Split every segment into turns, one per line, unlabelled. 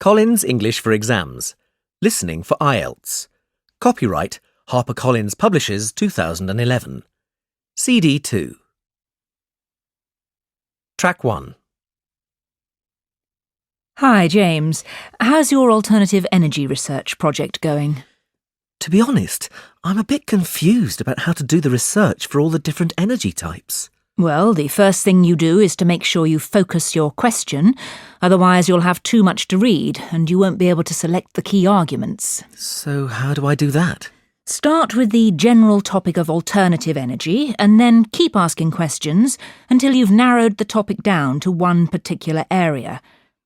HarperCollins English for Exams. Listening for IELTS. Copyright HarperCollins Publishers 2011. CD 2. Track 1.
Hi, James. How's your alternative energy research project going?
To be honest, I'm a bit confused about how to do the research for all the different energy types.
Well, the first thing you do is to make sure you focus your question, otherwise you'll have too much to read and you won't be able to select the key arguments.
So how do I do that?
Start with the general topic of alternative energy and then keep asking questions until you've narrowed the topic down to one particular area.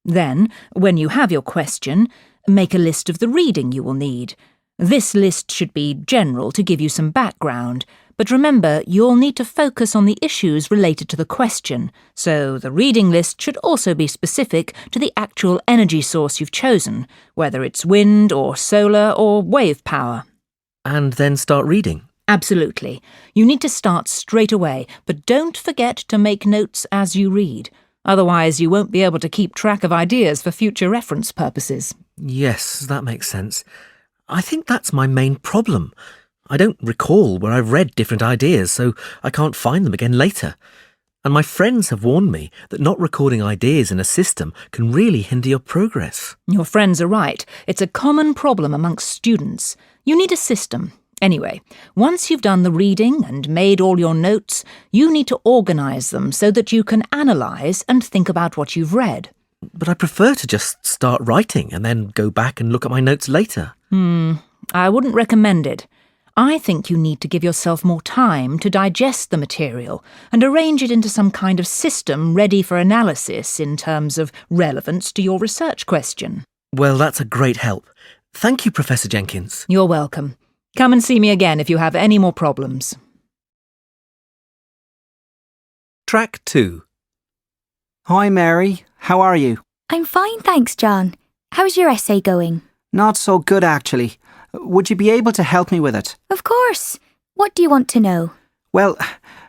Then, when you have your question, make a list of the reading you will need. This list should be general to give you some background, but remember you'll need to focus on the issues related to the question, so the reading list should also be specific to the actual energy source you've chosen, whether it's wind or solar or wave power.
And then start reading?
Absolutely. You need to start straight away, but don't forget to make notes as you read. Otherwise, you won't be able to keep track of ideas for future reference purposes.
Yes, that makes sense. I think that's my main problem. I don't recall where I've read different ideas, so I can't find them again later. And my friends have warned me that not recording ideas in a system can really hinder your progress.
Your friends are right. It's a common problem amongst students. You need a system. Anyway, once you've done the reading and made all your notes, you need to organise them so that you can analyse and think about what you've read.
But I prefer to just start writing and then go back and look at my notes later.
I wouldn't recommend it. I think you need to give yourself more time to digest the material and arrange it into some kind of system ready for analysis in terms of relevance to your research question.
Well, that's a great help. Thank you, Professor Jenkins.
You're welcome. Come and see me again if you have any more problems.
Track 2.
Hi, Mary. How are you?
I'm fine, thanks, John. How's your essay going?
Not so good, actually. Would you be able to help me with it?
Of course. What do you want to know?
Well,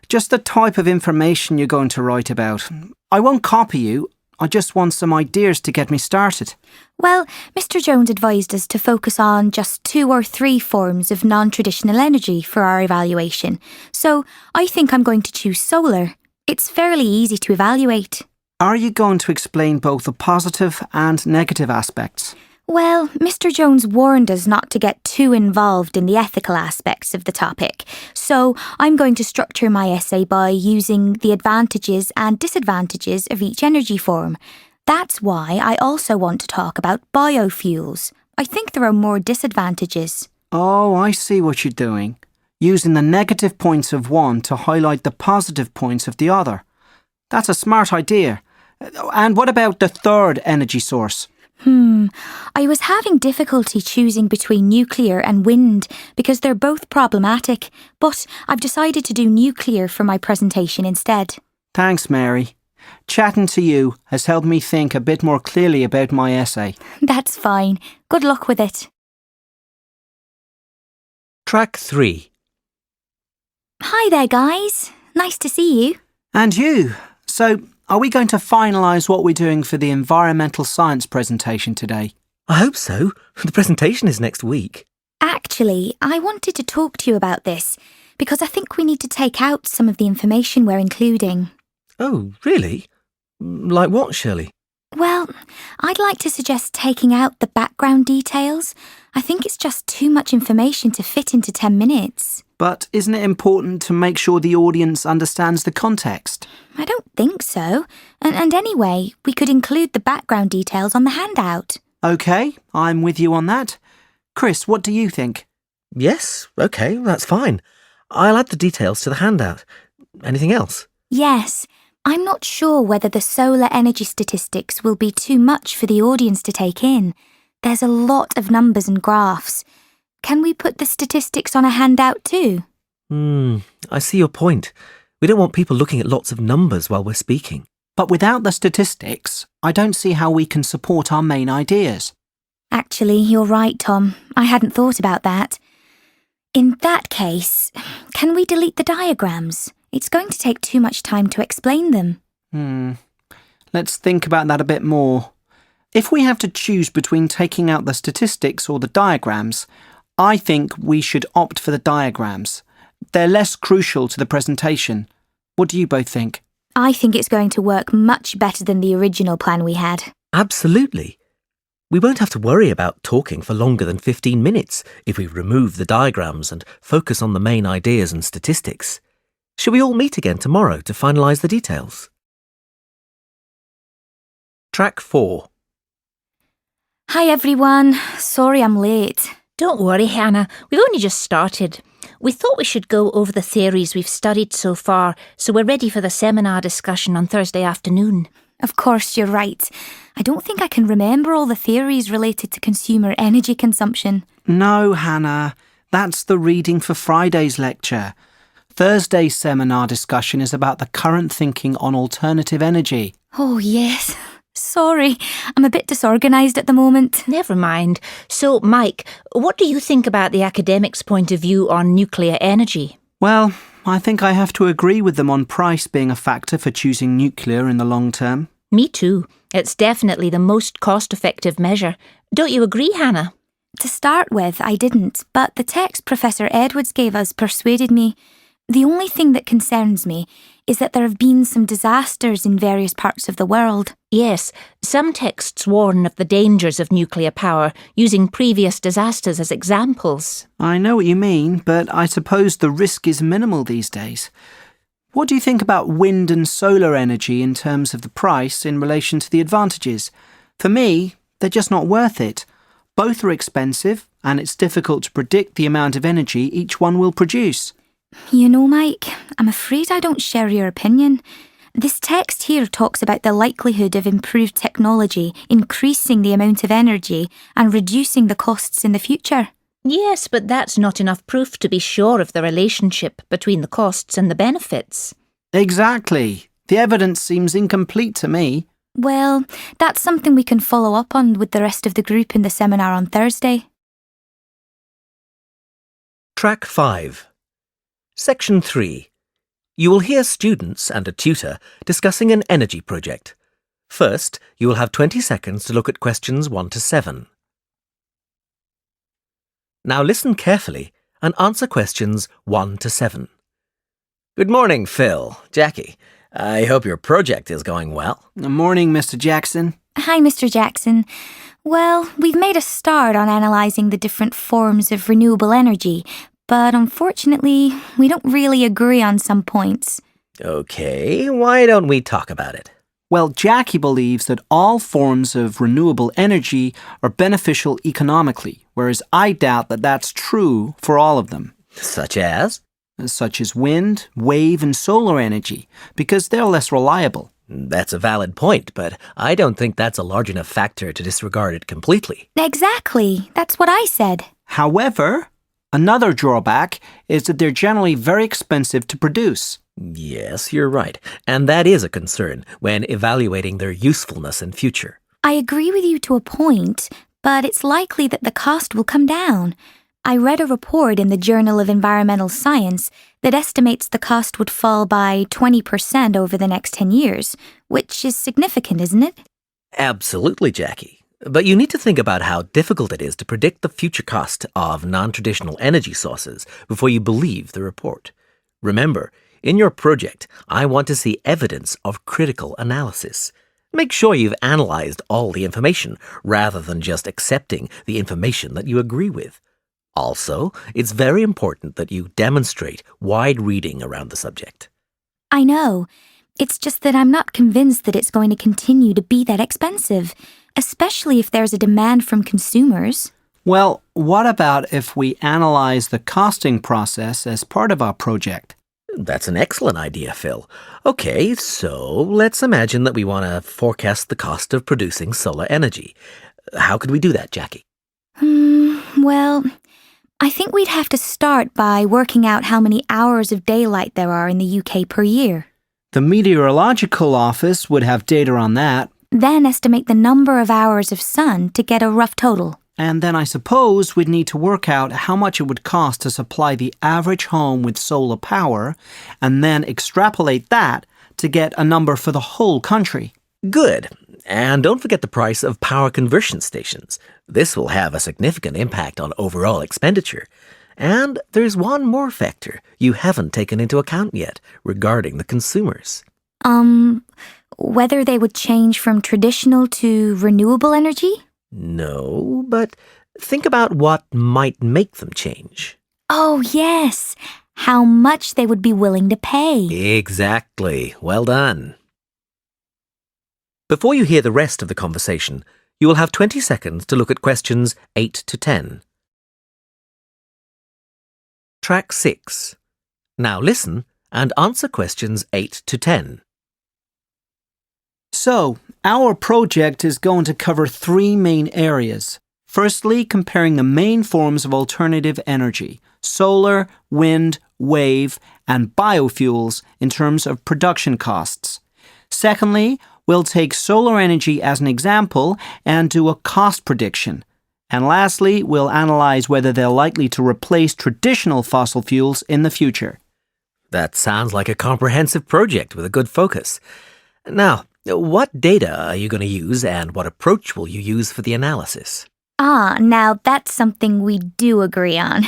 just the type of information you're going to write about. I won't copy you. I just want some ideas to get me started.
Well, Mr. Jones advised us to focus on just 2 or 3 forms of non-traditional energy for our evaluation. So I think I'm going to choose solar. It's fairly easy to evaluate.
Are you going to explain both the positive and negative aspects?
Well, Mr. Jones warned us not to get too involved in the ethical aspects of the topic, so I'm going to structure my essay by using the advantages and disadvantages of each energy form. That's why I also want to talk about biofuels. I think there are more disadvantages.
Oh, I see what you're doing. Using the negative points of one to highlight the positive points of the other. That's a smart idea. And what about the third energy source?
I was having difficulty choosing between nuclear and wind because they're both problematic, but I've decided to do nuclear for my presentation instead.
Thanks, Mary. Chatting to you has helped me think a bit more clearly about my essay.
That's fine. Good luck with it.
Track 3.
Hi there, guys. Nice to see you.
And you. So, are we going to finalise what we're doing for the environmental science presentation today?
I hope so. The presentation is next week.
Actually, I wanted to talk to you about this because I think we need to take out some of the information we're including.
Oh, really? Like what, Shirley?
Well, I'd like to suggest taking out the background details. I think it's just too much information to fit into 10 minutes.
But isn't it important to make sure the audience understands the context?
I don't think so. And anyway, we could include the background details on the handout.
OK, I'm with you on that. Chris, what do you think?
Yes, OK, that's fine. I'll add the details to the handout. Anything else?
Yes. I'm not sure whether the solar energy statistics will be too much for the audience to take in. There's a lot of numbers and graphs. Can we put the statistics on a handout too?
I see your point. We don't want people looking at lots of numbers while we're speaking.
But without the statistics, I don't see how we can support our main ideas.
Actually, you're right, Tom. I hadn't thought about that. In that case, can we delete the diagrams? It's going to take too much time to explain them.
Let's think about that a bit more. If we have to choose between taking out the statistics or the diagrams, I think we should opt for the diagrams. They're less crucial to the presentation. What do you both think?
I think it's going to work much better than the original plan we had.
Absolutely. We won't have to worry about talking for longer than 15 minutes if we remove the diagrams and focus on the main ideas and statistics. Shall we all meet again tomorrow to finalise the details? Track 4.
Hi everyone. Sorry I'm late.
Don't worry, Hannah. We've only just started. We thought we should go over the theories we've studied so far, so we're ready for the seminar discussion on Thursday afternoon.
Of course, you're right. I don't think I can remember all the theories related to consumer energy consumption.
No, Hannah. That's the reading for Friday's lecture. Thursday's seminar discussion is about the current thinking on alternative energy.
Oh, yes. Sorry, I'm a bit disorganised at the moment.
Never mind. So, Mike, what do you think about the academics' point of view on nuclear energy?
Well, I think I have to agree with them on price being a factor for choosing nuclear in the long term.
Me too. It's definitely the most cost-effective measure. Don't you agree, Hannah?
To start with, I didn't, but the text Professor Edwards gave us persuaded me. The only thing that concerns me is that there have been some disasters in various parts of the world.
Yes, some texts warn of the dangers of nuclear power, using previous disasters as examples.
I know what you mean, but I suppose the risk is minimal these days. What do you think about wind and solar energy in terms of the price in relation to the advantages? For me, they're just not worth it. Both are expensive, and it's difficult to predict the amount of energy each one will produce.
You know, Mike, I'm afraid I don't share your opinion. This text here talks about the likelihood of improved technology increasing the amount of energy and reducing the costs in the future.
Yes, but that's not enough proof to be sure of the relationship between the costs and the benefits.
Exactly. The evidence seems incomplete to me.
Well, that's something we can follow up on with the rest of the group in the seminar on Thursday.
Track 5. Section 3. You will hear students and a tutor discussing an energy project. First, you will have 20 seconds to look at questions 1 to 7. Now listen carefully and answer questions 1 to 7. Good morning, Phil. Jackie. I hope your project is going well.
Good morning, Mr. Jackson.
Hi, Mr. Jackson. Well, we've made a start on analysing the different forms of renewable energy, but unfortunately, we don't really agree on some points.
Okay, why don't we talk about it?
Well, Jackie believes that all forms of renewable energy are beneficial economically, whereas I doubt that that's true for all of them.
Such as?
Such as wind, wave and solar energy, because they're less reliable.
That's a valid point, but I don't think that's a large enough factor to disregard it completely.
Exactly. That's what I said.
However, another drawback is that they're generally very expensive to produce.
Yes, you're right, and that is a concern when evaluating their usefulness in future.
I agree with you to a point, but it's likely that the cost will come down. I read a report in the Journal of Environmental Science that estimates the cost would fall by 20% over the next 10 years, which is significant, isn't it?
Absolutely, Jackie. But you need to think about how difficult it is to predict the future cost of non-traditional energy sources before you believe the report. Remember, in your project, I want to see evidence of critical analysis. Make sure you've analysed all the information rather than just accepting the information that you agree with. Also, it's very important that you demonstrate wide reading around the subject.
I know. It's just that I'm not convinced that it's going to continue to be that expensive, especially if there's a demand from consumers.
Well, what about if we analyse the costing process as part of our project?
That's an excellent idea, Phil. Okay, so let's imagine that we want to forecast the cost of producing solar energy. How could we do that, Jackie?
Well, I think we'd have to start by working out how many hours of daylight there are in the UK per year.
The Meteorological Office would have data on that.
Then estimate the number of hours of sun to get a rough total.
And then I suppose we'd need to work out how much it would cost to supply the average home with solar power, and then extrapolate that to get a number for the whole country.
Good. And don't forget the price of power conversion stations. This will have a significant impact on overall expenditure. And there's one more factor you haven't taken into account yet regarding the consumers.
Whether they would change from traditional to renewable energy?
No, but think about what might make them change.
Oh, yes. How much they would be willing to pay.
Exactly. Well done. Before you hear the rest of the conversation, you will have 20 seconds to look at questions 8 to 10. Track 6. Now listen and answer questions 8 to 10.
So, our project is going to cover 3 main areas. Firstly, comparing the main forms of alternative energy, solar, wind, wave, and biofuels in terms of production costs. Secondly, we'll take solar energy as an example and do a cost prediction. And lastly, we'll analyse whether they're likely to replace traditional fossil fuels in the future.
That sounds like a comprehensive project with a good focus. Now, what data are you going to use and what approach will you use for the analysis?
Now that's something we do agree on.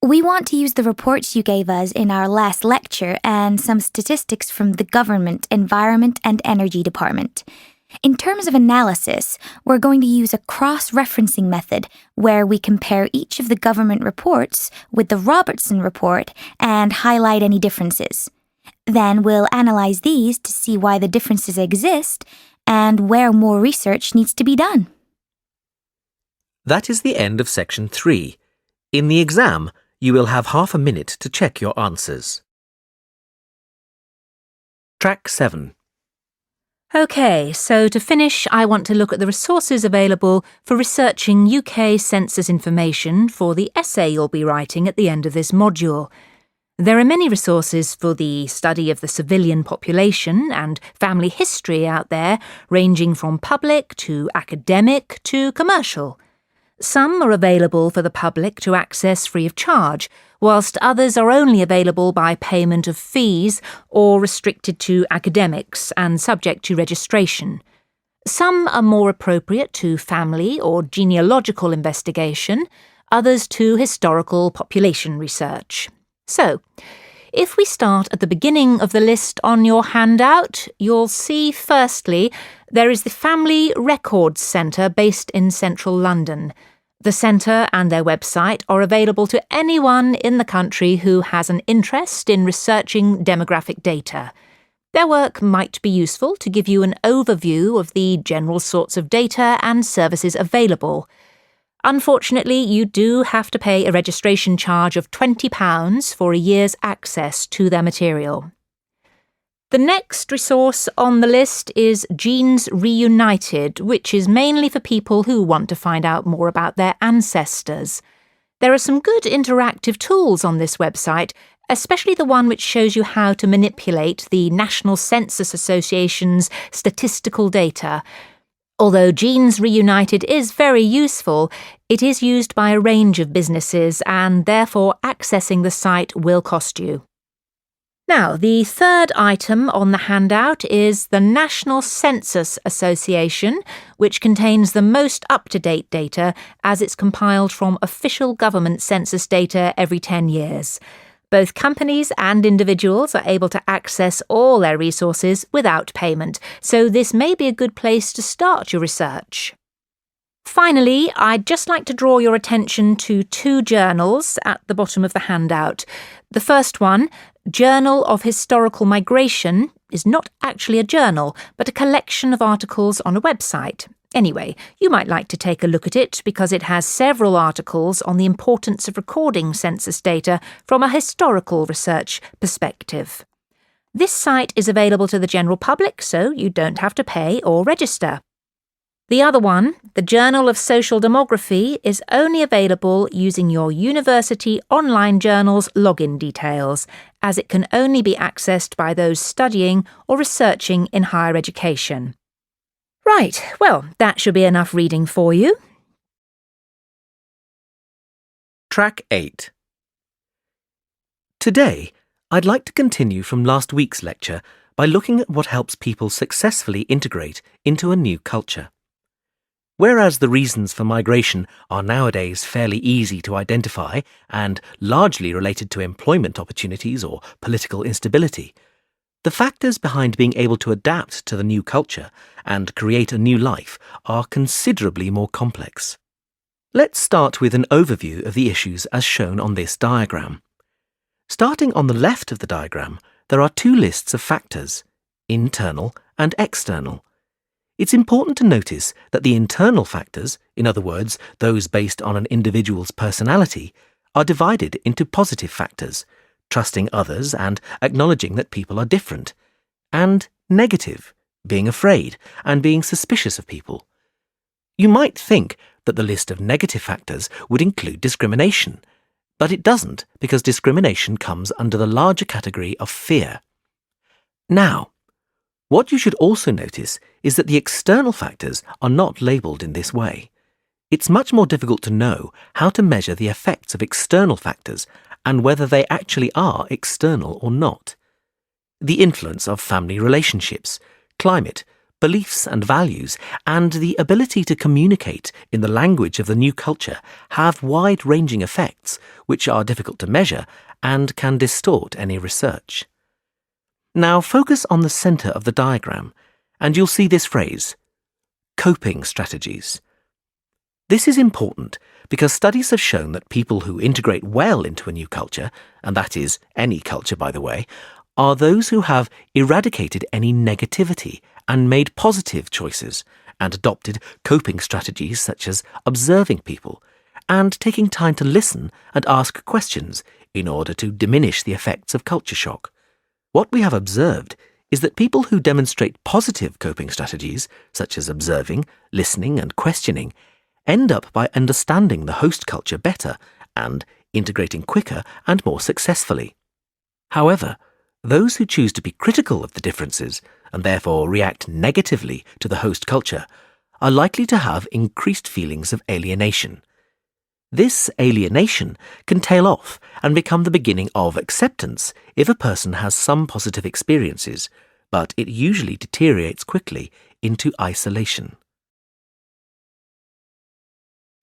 We want to use the reports you gave us in our last lecture and some statistics from the Government, Environment and Energy Department. In terms of analysis, we're going to use a cross-referencing method where we compare each of the government reports with the Robertson report and highlight any differences. Then we'll analyse these to see why the differences exist and where more research needs to be done.
That is the end of section 3. In the exam, you will have half a minute to check your answers. Track 7.
OK, so to finish, I want to look at the resources available for researching UK census information for the essay you'll be writing at the end of this module. There are many resources for the study of the civilian population and family history out there, ranging from public to academic to commercial. Some are available for the public to access free of charge, whilst others are only available by payment of fees or restricted to academics and subject to registration. Some are more appropriate to family or genealogical investigation, others to historical population research. So, if we start at the beginning of the list on your handout, you'll see firstly there is the Family Records Centre based in central London. The centre and their website are available to anyone in the country who has an interest in researching demographic data. Their work might be useful to give you an overview of the general sorts of data and services available. Unfortunately, you do have to pay a registration charge of £20 for a year's access to their material. The next resource on the list is Genes Reunited, which is mainly for people who want to find out more about their ancestors. There are some good interactive tools on this website, especially the one which shows you how to manipulate the National Census Association's statistical data. Although Genes Reunited is very useful, it is used by a range of businesses and therefore accessing the site will cost you. Now, the third item on the handout is the National Census Association, which contains the most up-to-date data as it's compiled from official government census data every 10 years. Both companies and individuals are able to access all their resources without payment, so this may be a good place to start your research. Finally, I'd just like to draw your attention to 2 journals at the bottom of the handout. The first one, Journal of Historical Migration, is not actually a journal, but a collection of articles on a website. Anyway, you might like to take a look at it because it has several articles on the importance of recording census data from a historical research perspective. This site is available to the general public, so you don't have to pay or register. The other one, the Journal of Social Demography, is only available using your university online journal's login details, as it can only be accessed by those studying or researching in higher education. Right, well, that should be enough reading for you.
Track 8. Today, I'd like to continue from last week's lecture by looking at what helps people successfully integrate into a new culture. Whereas the reasons for migration are nowadays fairly easy to identify and largely related to employment opportunities or political instability, the factors behind being able to adapt to the new culture and create a new life are considerably more complex. Let's start with an overview of the issues as shown on this diagram. Starting on the left of the diagram, there are two lists of factors, internal and external. It's important to notice that the internal factors, in other words, those based on an individual's personality, are divided into positive factors, trusting others and acknowledging that people are different, and negative, being afraid and being suspicious of people. You might think that the list of negative factors would include discrimination, but it doesn't because discrimination comes under the larger category of fear. Now, what you should also notice is that the external factors are not labelled in this way. It's much more difficult to know how to measure the effects of external factors and whether they actually are external or not. The influence of family relationships, climate, beliefs and values, and the ability to communicate in the language of the new culture have wide-ranging effects which are difficult to measure and can distort any research. Now focus on the centre of the diagram, and you'll see this phrase, coping strategies. This is important because studies have shown that people who integrate well into a new culture, and that is any culture by the way, are those who have eradicated any negativity and made positive choices and adopted coping strategies such as observing people and taking time to listen and ask questions in order to diminish the effects of culture shock. What we have observed is that people who demonstrate positive coping strategies, such as observing, listening and questioning, end up by understanding the host culture better and integrating quicker and more successfully. However, those who choose to be critical of the differences and therefore react negatively to the host culture are likely to have increased feelings of alienation. This alienation can tail off and become the beginning of acceptance if a person has some positive experiences, but it usually deteriorates quickly into isolation.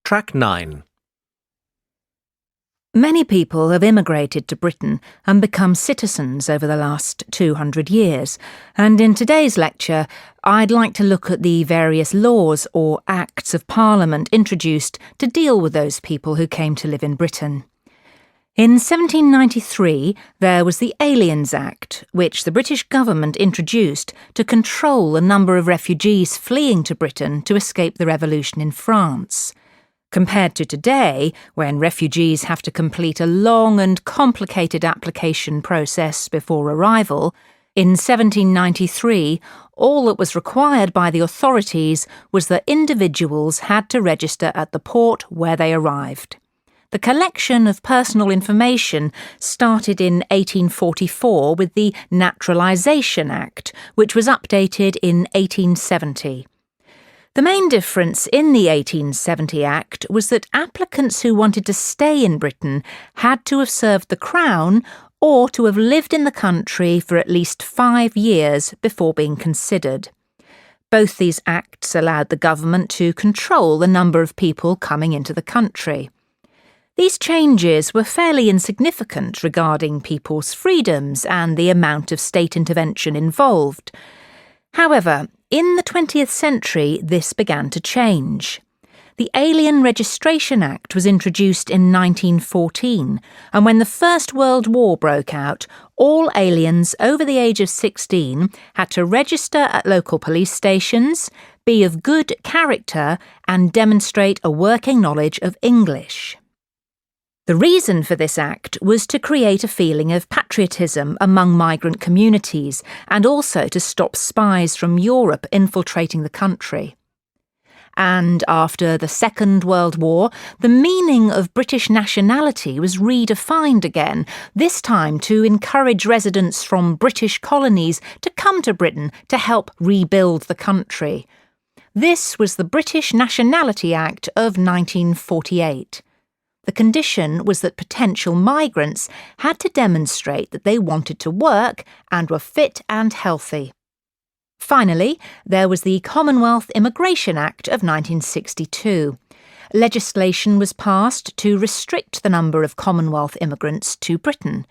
Track 9.
Many people have immigrated to Britain and become citizens over the last 200 years, and in today's lecture I'd like to look at the various laws or Acts of Parliament introduced to deal with those people who came to live in Britain. In 1793 there was the Aliens Act, which the British government introduced to control the number of refugees fleeing to Britain to escape the revolution in France. Compared to today, when refugees have to complete a long and complicated application process before arrival, in 1793, all that was required by the authorities was that individuals had to register at the port where they arrived. The collection of personal information started in 1844 with the Naturalisation Act, which was updated in 1870. The main difference in the 1870 Act was that applicants who wanted to stay in Britain had to have served the Crown or to have lived in the country for at least 5 years before being considered. Both these acts allowed the government to control the number of people coming into the country. These changes were fairly insignificant regarding people's freedoms and the amount of state intervention involved. However, in the 20th century, this began to change. The Alien Registration Act was introduced in 1914, and when the First World War broke out, all aliens over the age of 16 had to register at local police stations, be of good character, and demonstrate a working knowledge of English. The reason for this act was to create a feeling of patriotism among migrant communities and also to stop spies from Europe infiltrating the country. And after the Second World War, the meaning of British nationality was redefined again, this time to encourage residents from British colonies to come to Britain to help rebuild the country. This was the British Nationality Act of 1948. The condition was that potential migrants had to demonstrate that they wanted to work and were fit and healthy. Finally, there was the Commonwealth Immigration Act of 1962. Legislation was passed to restrict the number of Commonwealth immigrants to Britain.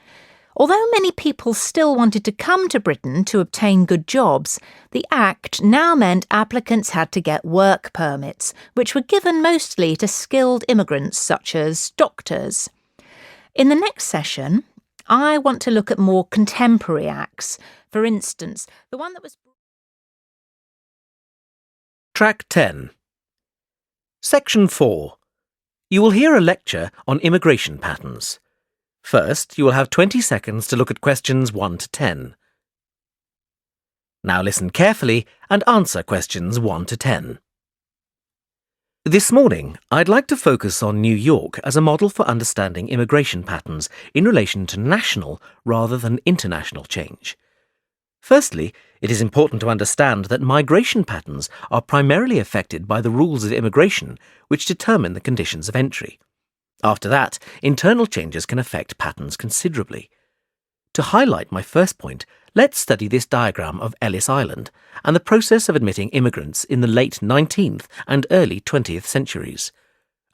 Although many people still wanted to come to Britain to obtain good jobs, the Act now meant applicants had to get work permits, which were given mostly to skilled immigrants such as doctors. In the next session, I want to look at more contemporary acts. For instance, the one that was...
Track 10. Section 4. You will hear a lecture on immigration patterns. First, you will have 20 seconds to look at questions 1 to 10. Now listen carefully and answer questions 1 to 10. This morning, I'd like to focus on New York as a model for understanding immigration patterns in relation to national rather than international change. Firstly, it is important to understand that migration patterns are primarily affected by the rules of immigration, which determine the conditions of entry. After that, internal changes can affect patterns considerably. To highlight my first point, let's study this diagram of Ellis Island and the process of admitting immigrants in the late 19th and early 20th centuries.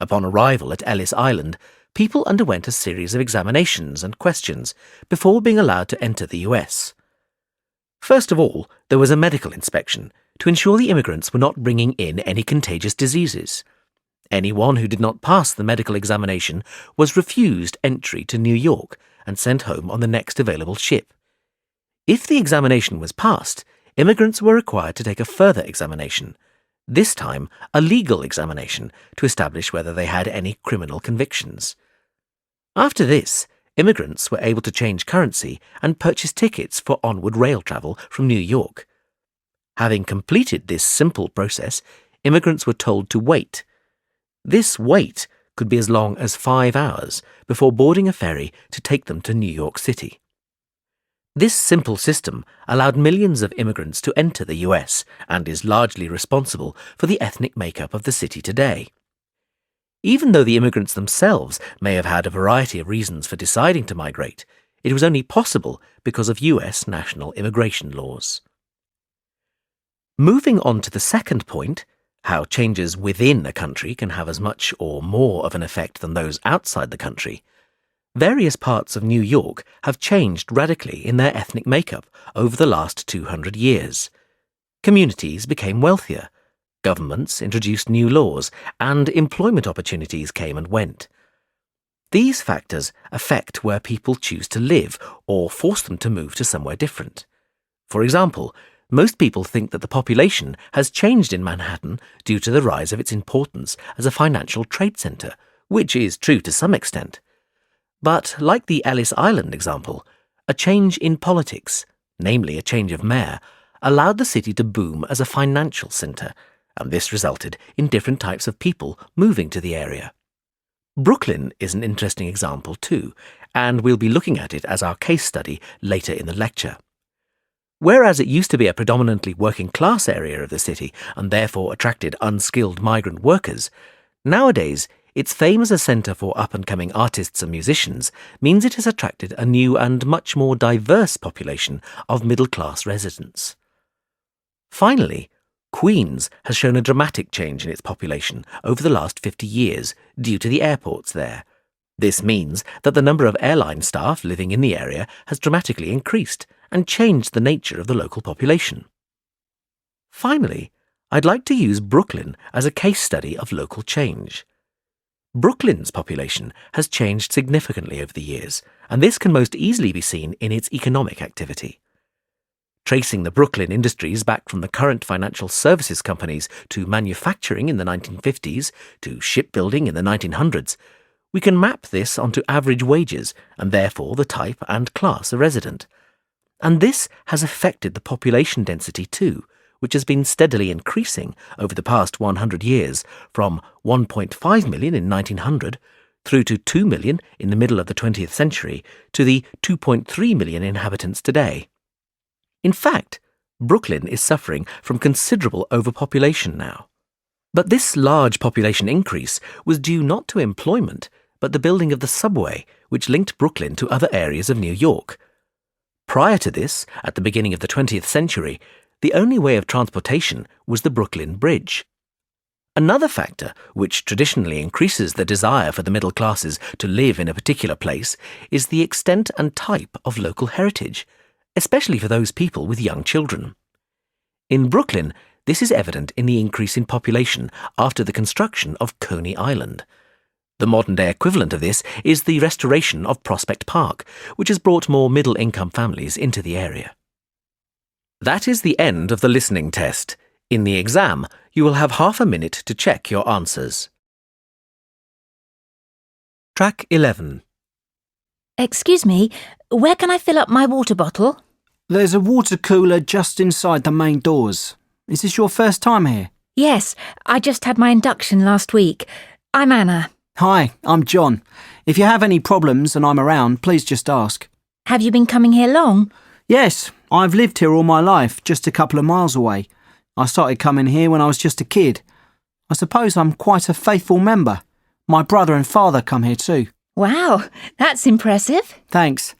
Upon arrival at Ellis Island, people underwent a series of examinations and questions before being allowed to enter the US. First of all, there was a medical inspection to ensure the immigrants were not bringing in any contagious diseases. Anyone who did not pass the medical examination was refused entry to New York and sent home on the next available ship. If the examination was passed, immigrants were required to take a further examination, this time a legal examination to establish whether they had any criminal convictions. After this, immigrants were able to change currency and purchase tickets for onward rail travel from New York. Having completed this simple process, immigrants were told to wait. This wait could be as long as 5 hours before boarding a ferry to take them to New York City. This simple system allowed millions of immigrants to enter the US and is largely responsible for the ethnic makeup of the city today. Even though the immigrants themselves may have had a variety of reasons for deciding to migrate, it was only possible because of US national immigration laws. Moving on to the second point, how changes within a country can have as much or more of an effect than those outside the country, various parts of New York have changed radically in their ethnic makeup over the last 200 years. Communities became wealthier, governments introduced new laws, and employment opportunities came and went. These factors affect where people choose to live or force them to move to somewhere different. For example, most people think that the population has changed in Manhattan due to the rise of its importance as a financial trade center, which is true to some extent. But, like the Ellis Island example, a change in politics, namely a change of mayor, allowed the city to boom as a financial center, and this resulted in different types of people moving to the area. Brooklyn is an interesting example too, and we'll be looking at it as our case study later in the lecture. Whereas it used to be a predominantly working-class area of the city and therefore attracted unskilled migrant workers, nowadays its fame as a centre for up-and-coming artists and musicians means it has attracted a new and much more diverse population of middle-class residents. Finally, Queens has shown a dramatic change in its population over the last 50 years due to the airports there. This means that the number of airline staff living in the area has dramatically increased and changed the nature of the local population. Finally, I'd like to use Brooklyn as a case study of local change. Brooklyn's population has changed significantly over the years, and this can most easily be seen in its economic activity. Tracing the Brooklyn industries back from the current financial services companies to manufacturing in the 1950s to shipbuilding in the 1900s, we can map this onto average wages and therefore the type and class of resident. And this has affected the population density too, which has been steadily increasing over the past 100 years from 1.5 million in 1900 through to 2 million in the middle of the 20th century to the 2.3 million inhabitants today. In fact, Brooklyn is suffering from considerable overpopulation now. But this large population increase was due not to employment, but the building of the subway, which linked Brooklyn to other areas of New York. Prior to this, at the beginning of the 20th century, the only way of transportation was the Brooklyn Bridge. Another factor which traditionally increases the desire for the middle classes to live in a particular place is the extent and type of local heritage, especially for those people with young children. In Brooklyn, this is evident in the increase in population after the construction of Coney Island. The modern-day equivalent of this is the restoration of Prospect Park, which has brought more middle-income families into the area. That is the end of the listening test. In the exam, you will have half a minute to check your answers. Track 11.
Excuse me, where can I fill up my water bottle?
There's a water cooler just inside the main doors. Is this your first time here?
Yes, I just had my induction last week. I'm Anna.
Hi, I'm John. If you have any problems and I'm around, please just ask.
Have you been coming here long?
Yes, I've lived here all my life, just a couple of miles away. I started coming here when I was just a kid. I suppose I'm quite a faithful member. My brother and father come here too.
Wow, that's impressive.
Thanks.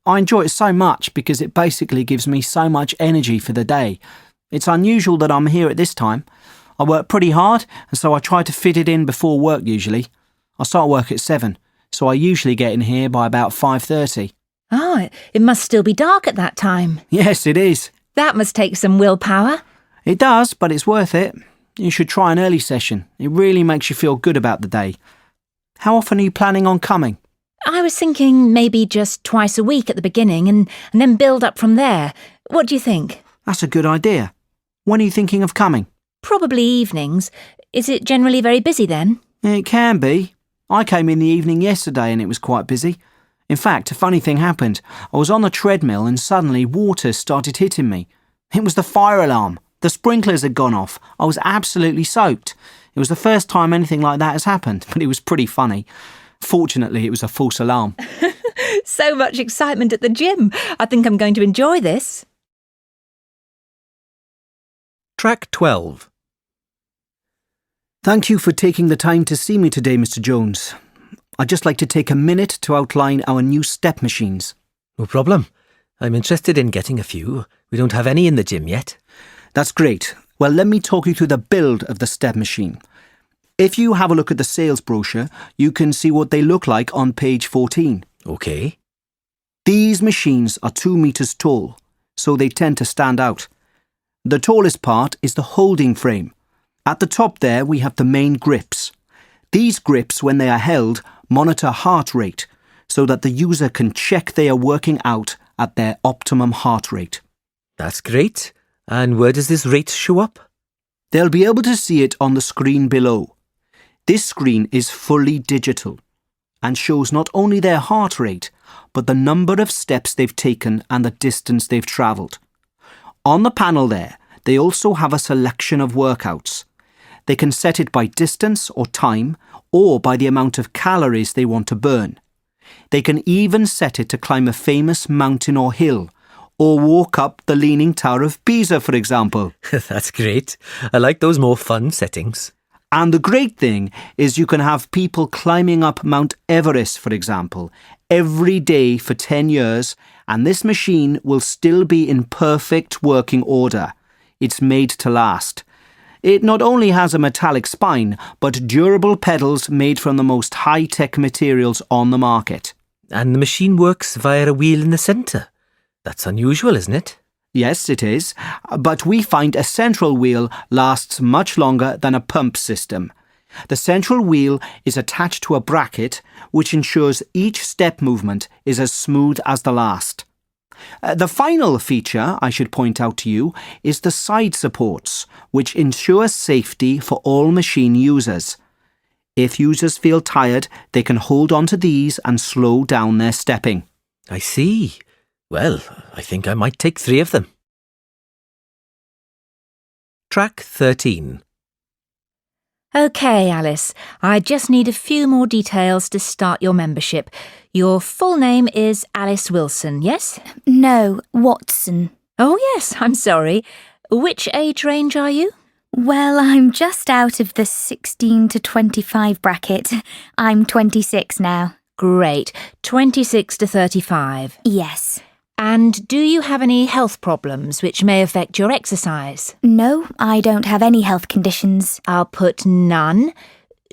I enjoy it so much because it basically gives me so much energy for the day. It's unusual that I'm here at this time. I work pretty hard, and so I try to fit it in before work usually. I start work at 7, so I usually get in here by about 5:30.
Oh, it must still be dark at that time.
Yes, it is.
That must take some willpower.
It does, but it's worth it. You should try an early session. It really makes you feel good about the day. How often are you planning on coming?
I was thinking maybe just twice a week at the beginning and then build up from there. What do you think?
That's a good idea. When are you thinking of coming?
Probably evenings. Is it generally very busy then?
It can be. I came in the evening yesterday and it was quite busy. In fact, a funny thing happened. I was on the treadmill and suddenly water started hitting me. It was the fire alarm. The sprinklers had gone off. I was absolutely soaked. It was the first time anything like that has happened, but it was pretty funny. Fortunately, it was a false alarm.
So much excitement at the gym. I think I'm going to enjoy this.
Track 12.
Thank you for taking the time to see me today, Mr. Jones. I'd just like to take a minute to outline our new step machines.
No problem. I'm interested in getting a few. We don't have any in the gym yet.
That's great. Well, let me talk you through the build of the step machine. If you have a look at the sales brochure, you can see what they look like on page 14.
OK.
These machines are 2 meters tall, so they tend to stand out. The tallest part is the holding frame. At the top there, we have the main grips. These grips, when they are held, monitor heart rate, so that the user can check they are working out at their optimum heart rate.
That's great. And where does this rate show up?
They'll be able to see it on the screen below. This screen is fully digital and shows not only their heart rate, but the number of steps they've taken and the distance they've travelled. On the panel there, they also have a selection of workouts. They can set it by distance or time, or by the amount of calories they want to burn. They can even set it to climb a famous mountain or hill, or walk up the Leaning Tower of Pisa, for example.
That's great. I like those more fun settings.
And the great thing is you can have people climbing up Mount Everest, for example, every day for 10 years, and this machine will still be in perfect working order. It's made to last. It not only has a metallic spine, but durable pedals made from the most high-tech materials on the market.
And the machine works via a wheel in the centre. That's unusual, isn't it?
Yes, it is, but we find a central wheel lasts much longer than a pump system. The central wheel is attached to a bracket which ensures each step movement is as smooth as the last. The final feature I should point out to you is the side supports, which ensure safety for all machine users. If users feel tired, they can hold on to these and slow down their stepping.
I see. Well, I think I might take 3 of them. Track 13.
OK, Alice, I just need a few more details to start your membership. Your full name is Alice Wilson, yes?
No, Watson.
Oh, yes, I'm sorry. Which age range are you?
Well, I'm just out of the 16 to 25 bracket. I'm 26 now.
Great. 26 to 35.
Yes.
And do you have any health problems which may affect your exercise?
No, I don't have any health conditions.
I'll put none.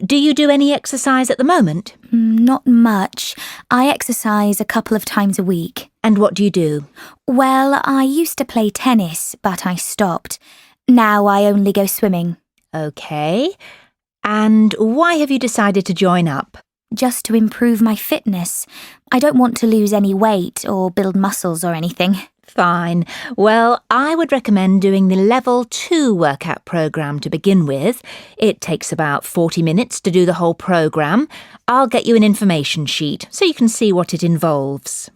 Do you do any exercise at the moment?
Not much. I exercise a couple of times a week.
And what do you do?
Well, I used to play tennis, but I stopped. Now I only go swimming.
OK. And why have you decided to join up?
Just to improve my fitness. I don't want to lose any weight or build muscles or anything.
Fine. Well, I would recommend doing the Level 2 workout programme to begin with. It takes about 40 minutes to do the whole programme. I'll get you an information sheet so you can see what it involves.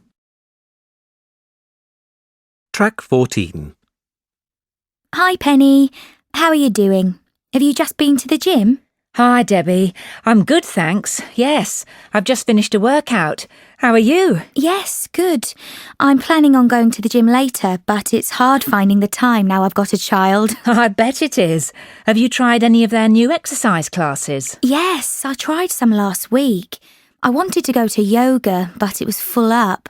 Track 14.
Hi, Penny. How are you doing? Have you just been to the gym?
Hi, Debbie. I'm good, thanks. Yes, I've just finished a workout. How are you?
Yes, good. I'm planning on going to the gym later, but it's hard finding the time now I've got a child.
I bet it is. Have you tried any of their new exercise classes?
Yes, I tried some last week. I wanted to go to yoga, but it was full up.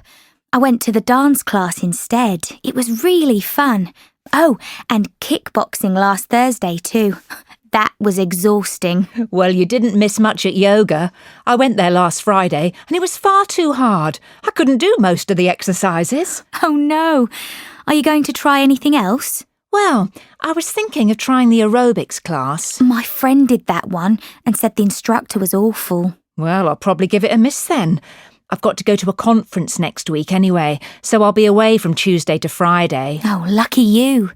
I went to the dance class instead. It was really fun. Oh, and kickboxing last Thursday too. That was exhausting.
Well, you didn't miss much at yoga. I went there last Friday and it was far too hard. I couldn't do most of the exercises.
Oh no. Are you going to try anything else?
Well, I was thinking of trying the aerobics class.
My friend did that one and said the instructor was awful.
Well, I'll probably give it a miss then. I've got to go to a conference next week anyway, so I'll be away from Tuesday to Friday.
Oh, lucky you.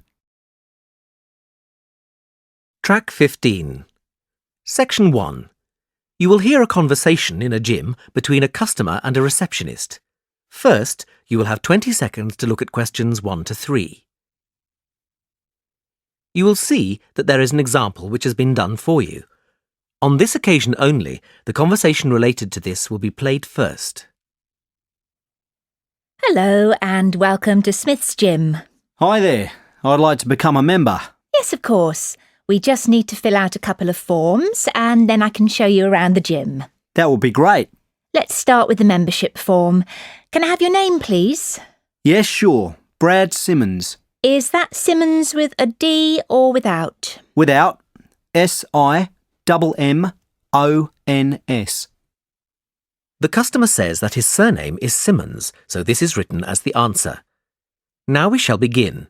Track 15. Section 1. You will hear a conversation in a gym between a customer and a receptionist. First, you will have 20 seconds to look at questions 1 to 3. You will see that there is an example which has been done for you. On this occasion only, the conversation related to this will be played first.
Hello and welcome to Smith's Gym.
Hi there. I'd like to become a member.
Yes, of course. We just need to fill out a couple of forms and then I can show you around the gym.
That would be great.
Let's start with the membership form. Can I have your name, please?
Yes, sure. Brad Simmons.
Is that Simmons with a D or without?
Without. S-I-M-M-O-N-S.
The customer says that his surname is Simmons, so this is written as the answer. Now we shall begin.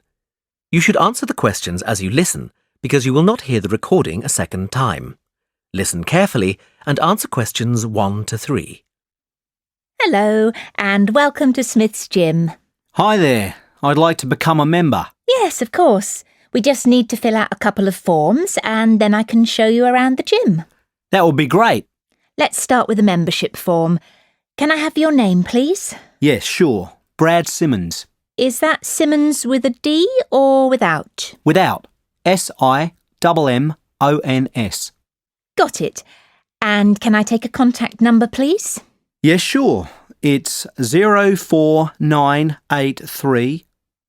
You should answer the questions as you listen, because you will not hear the recording a second time. Listen carefully and answer questions 1 to 3.
Hello and welcome to Smith's Gym.
Hi there. I'd like to become a member.
Yes, of course. We just need to fill out a couple of forms and then I can show you around the gym.
That would be great.
Let's start with the membership form. Can I have your name, please?
Yes, sure. Brad Simmons.
Is that Simmons with a D or without?
Without. S-I-M-M-O-N-S.
Got it. And can I take a contact number, please?
Yes, sure. It's 04983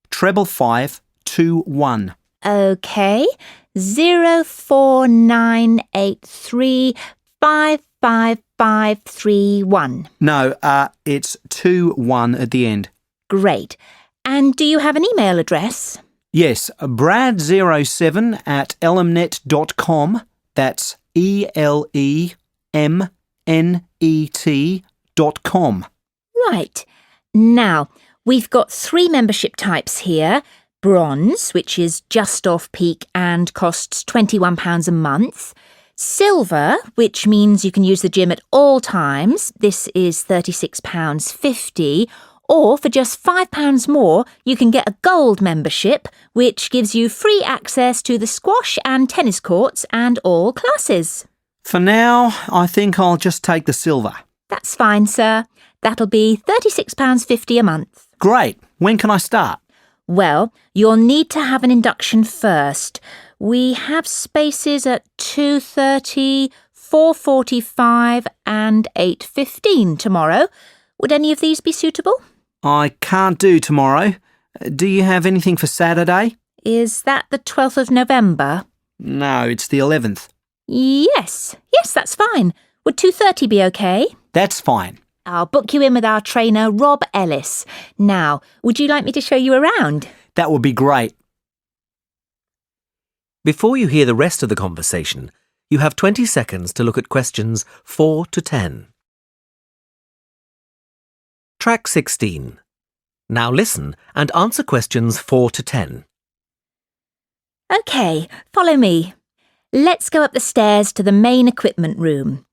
555 21.
OK. 04983 55531.
No, it's 21 at the end.
Great. And do you have an email address?
Yes, brad07@elemnet.com. That's ELEMNET.com.
Right. Now, we've got 3 membership types here. Bronze, which is just off peak and costs £21 a month. Silver, which means you can use the gym at all times. This is £36.50. Or for just £5 more, you can get a gold membership, which gives you free access to the squash and tennis courts and all classes.
For now, I think I'll just take the silver.
That's fine, sir. That'll be £36.50 a month.
Great. When can I start?
Well, you'll need to have an induction first. We have spaces at 2:30, 4:45 and 8:15 tomorrow. Would any of these be suitable?
I can't do tomorrow. Do you have anything for Saturday?
Is that the 12th of November?
No, it's the 11th.
Yes, that's fine. Would 2:30 be okay?
That's fine.
I'll book you in with our trainer, Rob Ellis. Now, would you like me to show you around?
That would be great.
Before you hear the rest of the conversation, you have 20 seconds to look at questions 4 to 10. Track 16. Now listen and answer questions 4 to 10.
OK, follow me. Let's go up the stairs to the main equipment room.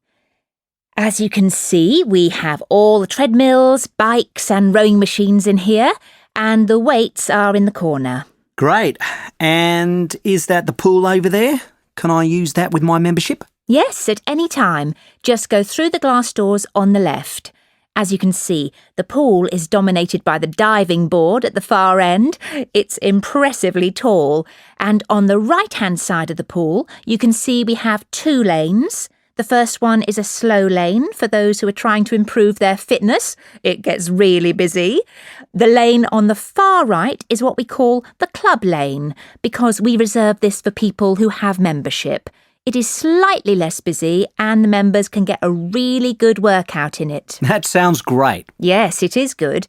As you can see, we have all the treadmills, bikes and rowing machines in here, and the weights are in the corner.
Great. And is that the pool over there? Can I use that with my membership?
Yes, at any time. Just go through the glass doors on the left. As you can see, the pool is dominated by the diving board at the far end. It's impressively tall. And on the right-hand side of the pool, you can see we have 2 lanes. The first one is a slow lane for those who are trying to improve their fitness. It gets really busy. The lane on the far right is what we call the club lane, because we reserve this for people who have membership. It is slightly less busy and the members can get a really good workout in it.
That sounds great.
Yes, it is good.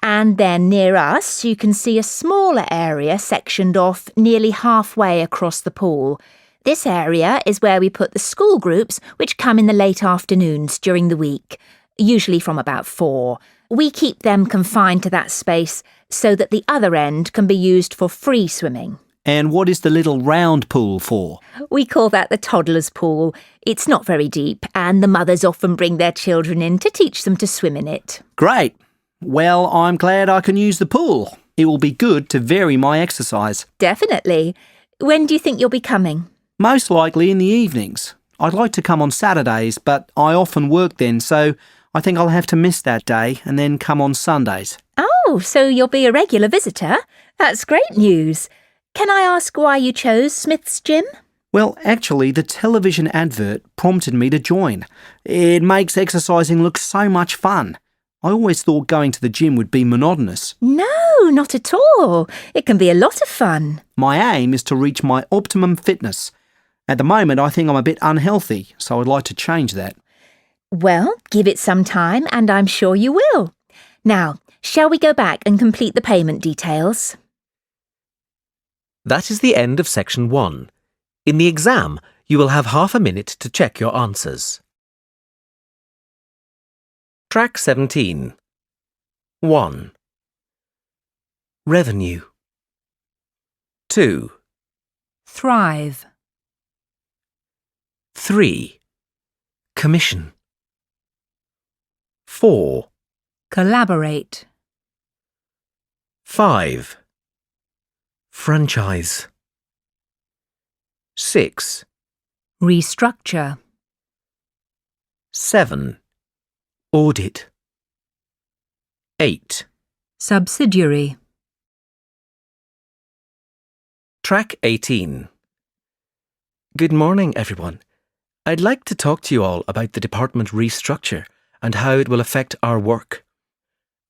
And then near us, you can see a smaller area sectioned off nearly halfway across the pool. This area is where we put the school groups which come in the late afternoons during the week, usually from about 4. We keep them confined to that space so that the other end can be used for free swimming.
And what is the little round pool for?
We call that the toddler's pool. It's not very deep and the mothers often bring their children in to teach them to swim in it.
Great. Well, I'm glad I can use the pool. It will be good to vary my exercise.
Definitely. When do you think you'll be coming?
Most likely in the evenings. I'd like to come on Saturdays, but I often work then, so I think I'll have to miss that day and then come on Sundays.
Oh, so you'll be a regular visitor? That's great news. Can I ask why you chose Smith's Gym?
Well, actually, the television advert prompted me to join. It makes exercising look so much fun. I always thought going to the gym would be monotonous.
No, not at all. It can be a lot of fun.
My aim is to reach my optimum fitness. At the moment, I think I'm a bit unhealthy, so I'd like to change that.
Well, give it some time and I'm sure you will. Now, shall we go back and complete the payment details?
That is the end of section 1. In the exam, you will have half a minute to check your answers. Track 17. 1. Revenue. 2.
Thrive.
3. Commission. 4.
Collaborate.
5. Franchise. 6.
Restructure.
7. Audit. 8.
Subsidiary.
Track 18. Good morning, everyone. I'd like to talk to you all about the department restructure and how it will affect our work.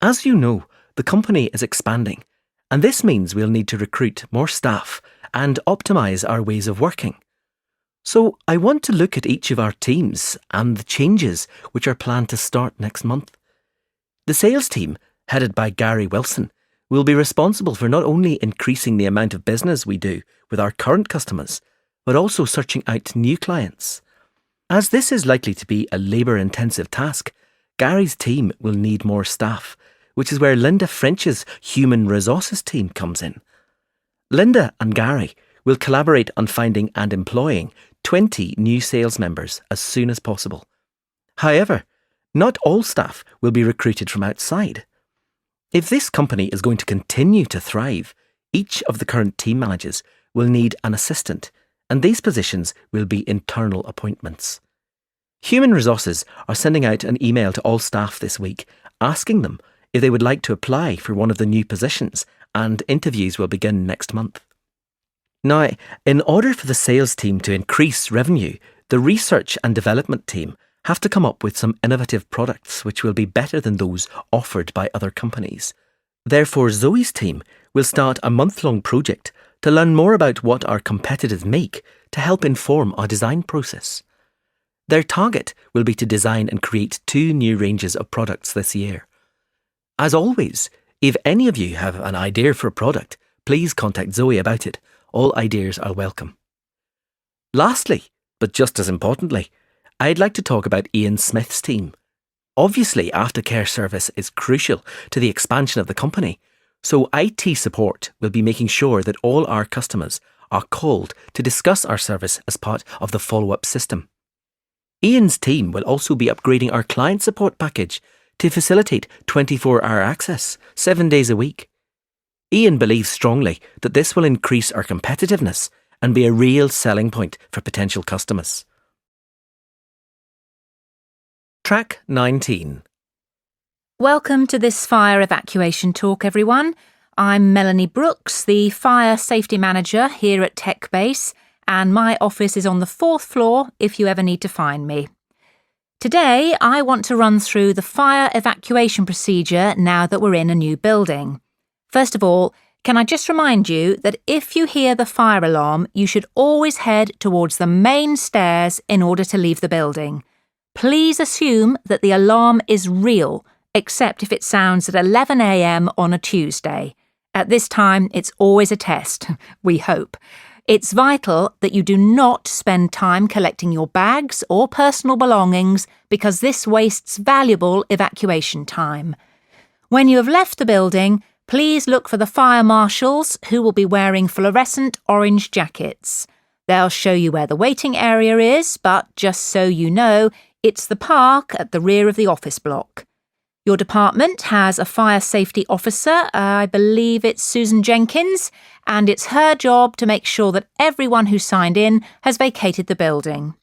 As you know, the company is expanding, and this means we'll need to recruit more staff and optimise our ways of working. So I want to look at each of our teams and the changes which are planned to start next month. The sales team, headed by Gary Wilson, will be responsible for not only increasing the amount of business we do with our current customers, but also searching out new clients. As this is likely to be a labour-intensive task, Gary's team will need more staff, which is where Linda French's human resources team comes in. Linda and Gary will collaborate on finding and employing 20 new sales members as soon as possible. However, not all staff will be recruited from outside. If this company is going to continue to thrive, each of the current team managers will need an assistant, and these positions will be internal appointments. Human Resources are sending out an email to all staff this week, asking them if they would like to apply for one of the new positions, and interviews will begin next month. Now, in order for the sales team to increase revenue, the research and development team have to come up with some innovative products which will be better than those offered by other companies. Therefore, Zoe's team will start a month-long project to learn more about what our competitors make to help inform our design process. Their target will be to design and create 2 new ranges of products this year. As always, if any of you have an idea for a product, please contact Zoe about it. All ideas are welcome. Lastly, but just as importantly, I'd like to talk about Ian Smith's team. Obviously, aftercare service is crucial to the expansion of the company, so IT support will be making sure that all our customers are called to discuss our service as part of the follow-up system. Ian's team will also be upgrading our client support package to facilitate 24-hour access, 7 days a week. Ian believes strongly that this will increase our competitiveness and be a real selling point for potential customers. Track 19.
Welcome to this fire evacuation talk, everyone. I'm Melanie Brooks, the Fire Safety Manager here at Tech Base, and my office is on the 4th floor if you ever need to find me. Today, I want to run through the fire evacuation procedure now that we're in a new building. First of all, can I just remind you that if you hear the fire alarm, you should always head towards the main stairs in order to leave the building. Please assume that the alarm is real, except if it sounds at 11 a.m. on a Tuesday. At this time, it's always a test, we hope. It's vital that you do not spend time collecting your bags or personal belongings because this wastes valuable evacuation time. When you have left the building, please look for the fire marshals who will be wearing fluorescent orange jackets. They'll show you where the waiting area is, but just so you know, it's the park at the rear of the office block. Your department has a fire safety officer, I believe it's Susan Jenkins, and it's her job to make sure that everyone who signed in has vacated the building.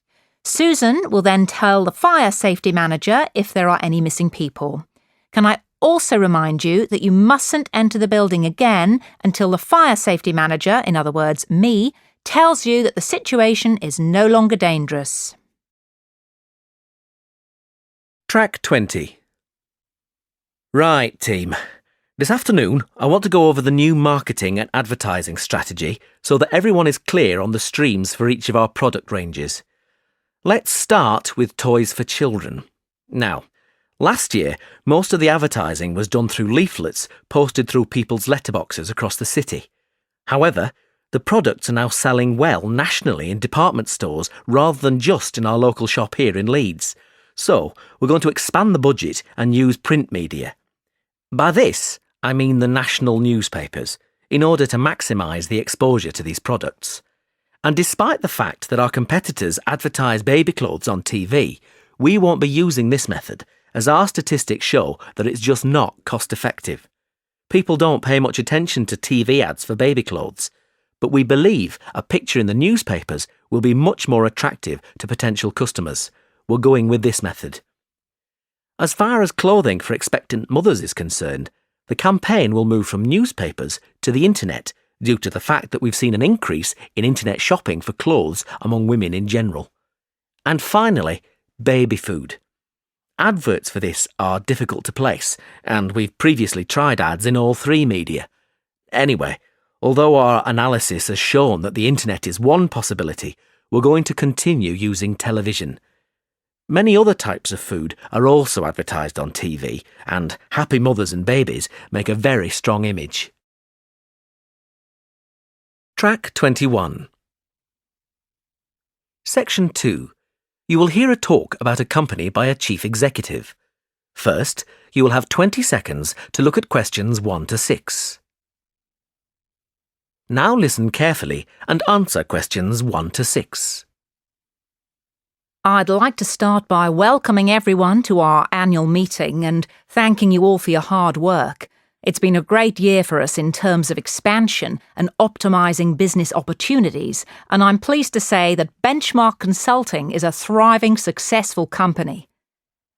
Susan will then tell the fire safety manager if there are any missing people. Can I also remind you that you mustn't enter the building again until the fire safety manager, in other words, me, tells you that the situation is no longer dangerous.
Track 20. Right, team. This afternoon, I want to go over the new marketing and advertising strategy so that everyone is clear on the streams for each of our product ranges. Let's start with toys for children. Now, last year, most of the advertising was done through leaflets posted through people's letterboxes across the city. However, the products are now selling well nationally in department stores rather than just in our local shop here in Leeds. So, we're going to expand the budget and use print media. By this, I mean the national newspapers, in order to maximise the exposure to these products. And despite the fact that our competitors advertise baby clothes on TV, we won't be using this method, as our statistics show that it's just not cost-effective. People don't pay much attention to TV ads for baby clothes, but we believe a picture in the newspapers will be much more attractive to potential customers. We're going with this method. As far as clothing for expectant mothers is concerned, the campaign will move from newspapers to the internet due to the fact that we've seen an increase in internet shopping for clothes among women in general. And finally, baby food. Adverts for this are difficult to place, and we've previously tried ads in all 3 media. Anyway, although our analysis has shown that the internet is one possibility, we're going to continue using television. Many other types of food are also advertised on TV, and happy mothers and babies make a very strong image. Track 21. Section 2. You will hear a talk about a company by a chief executive. First, you will have 20 seconds to look at questions 1 to 6. Now listen carefully and answer questions 1 to 6.
I'd like to start by welcoming everyone to our annual meeting and thanking you all for your hard work. It's been a great year for us in terms of expansion and optimising business opportunities, and I'm pleased to say that Benchmark Consulting is a thriving, successful company.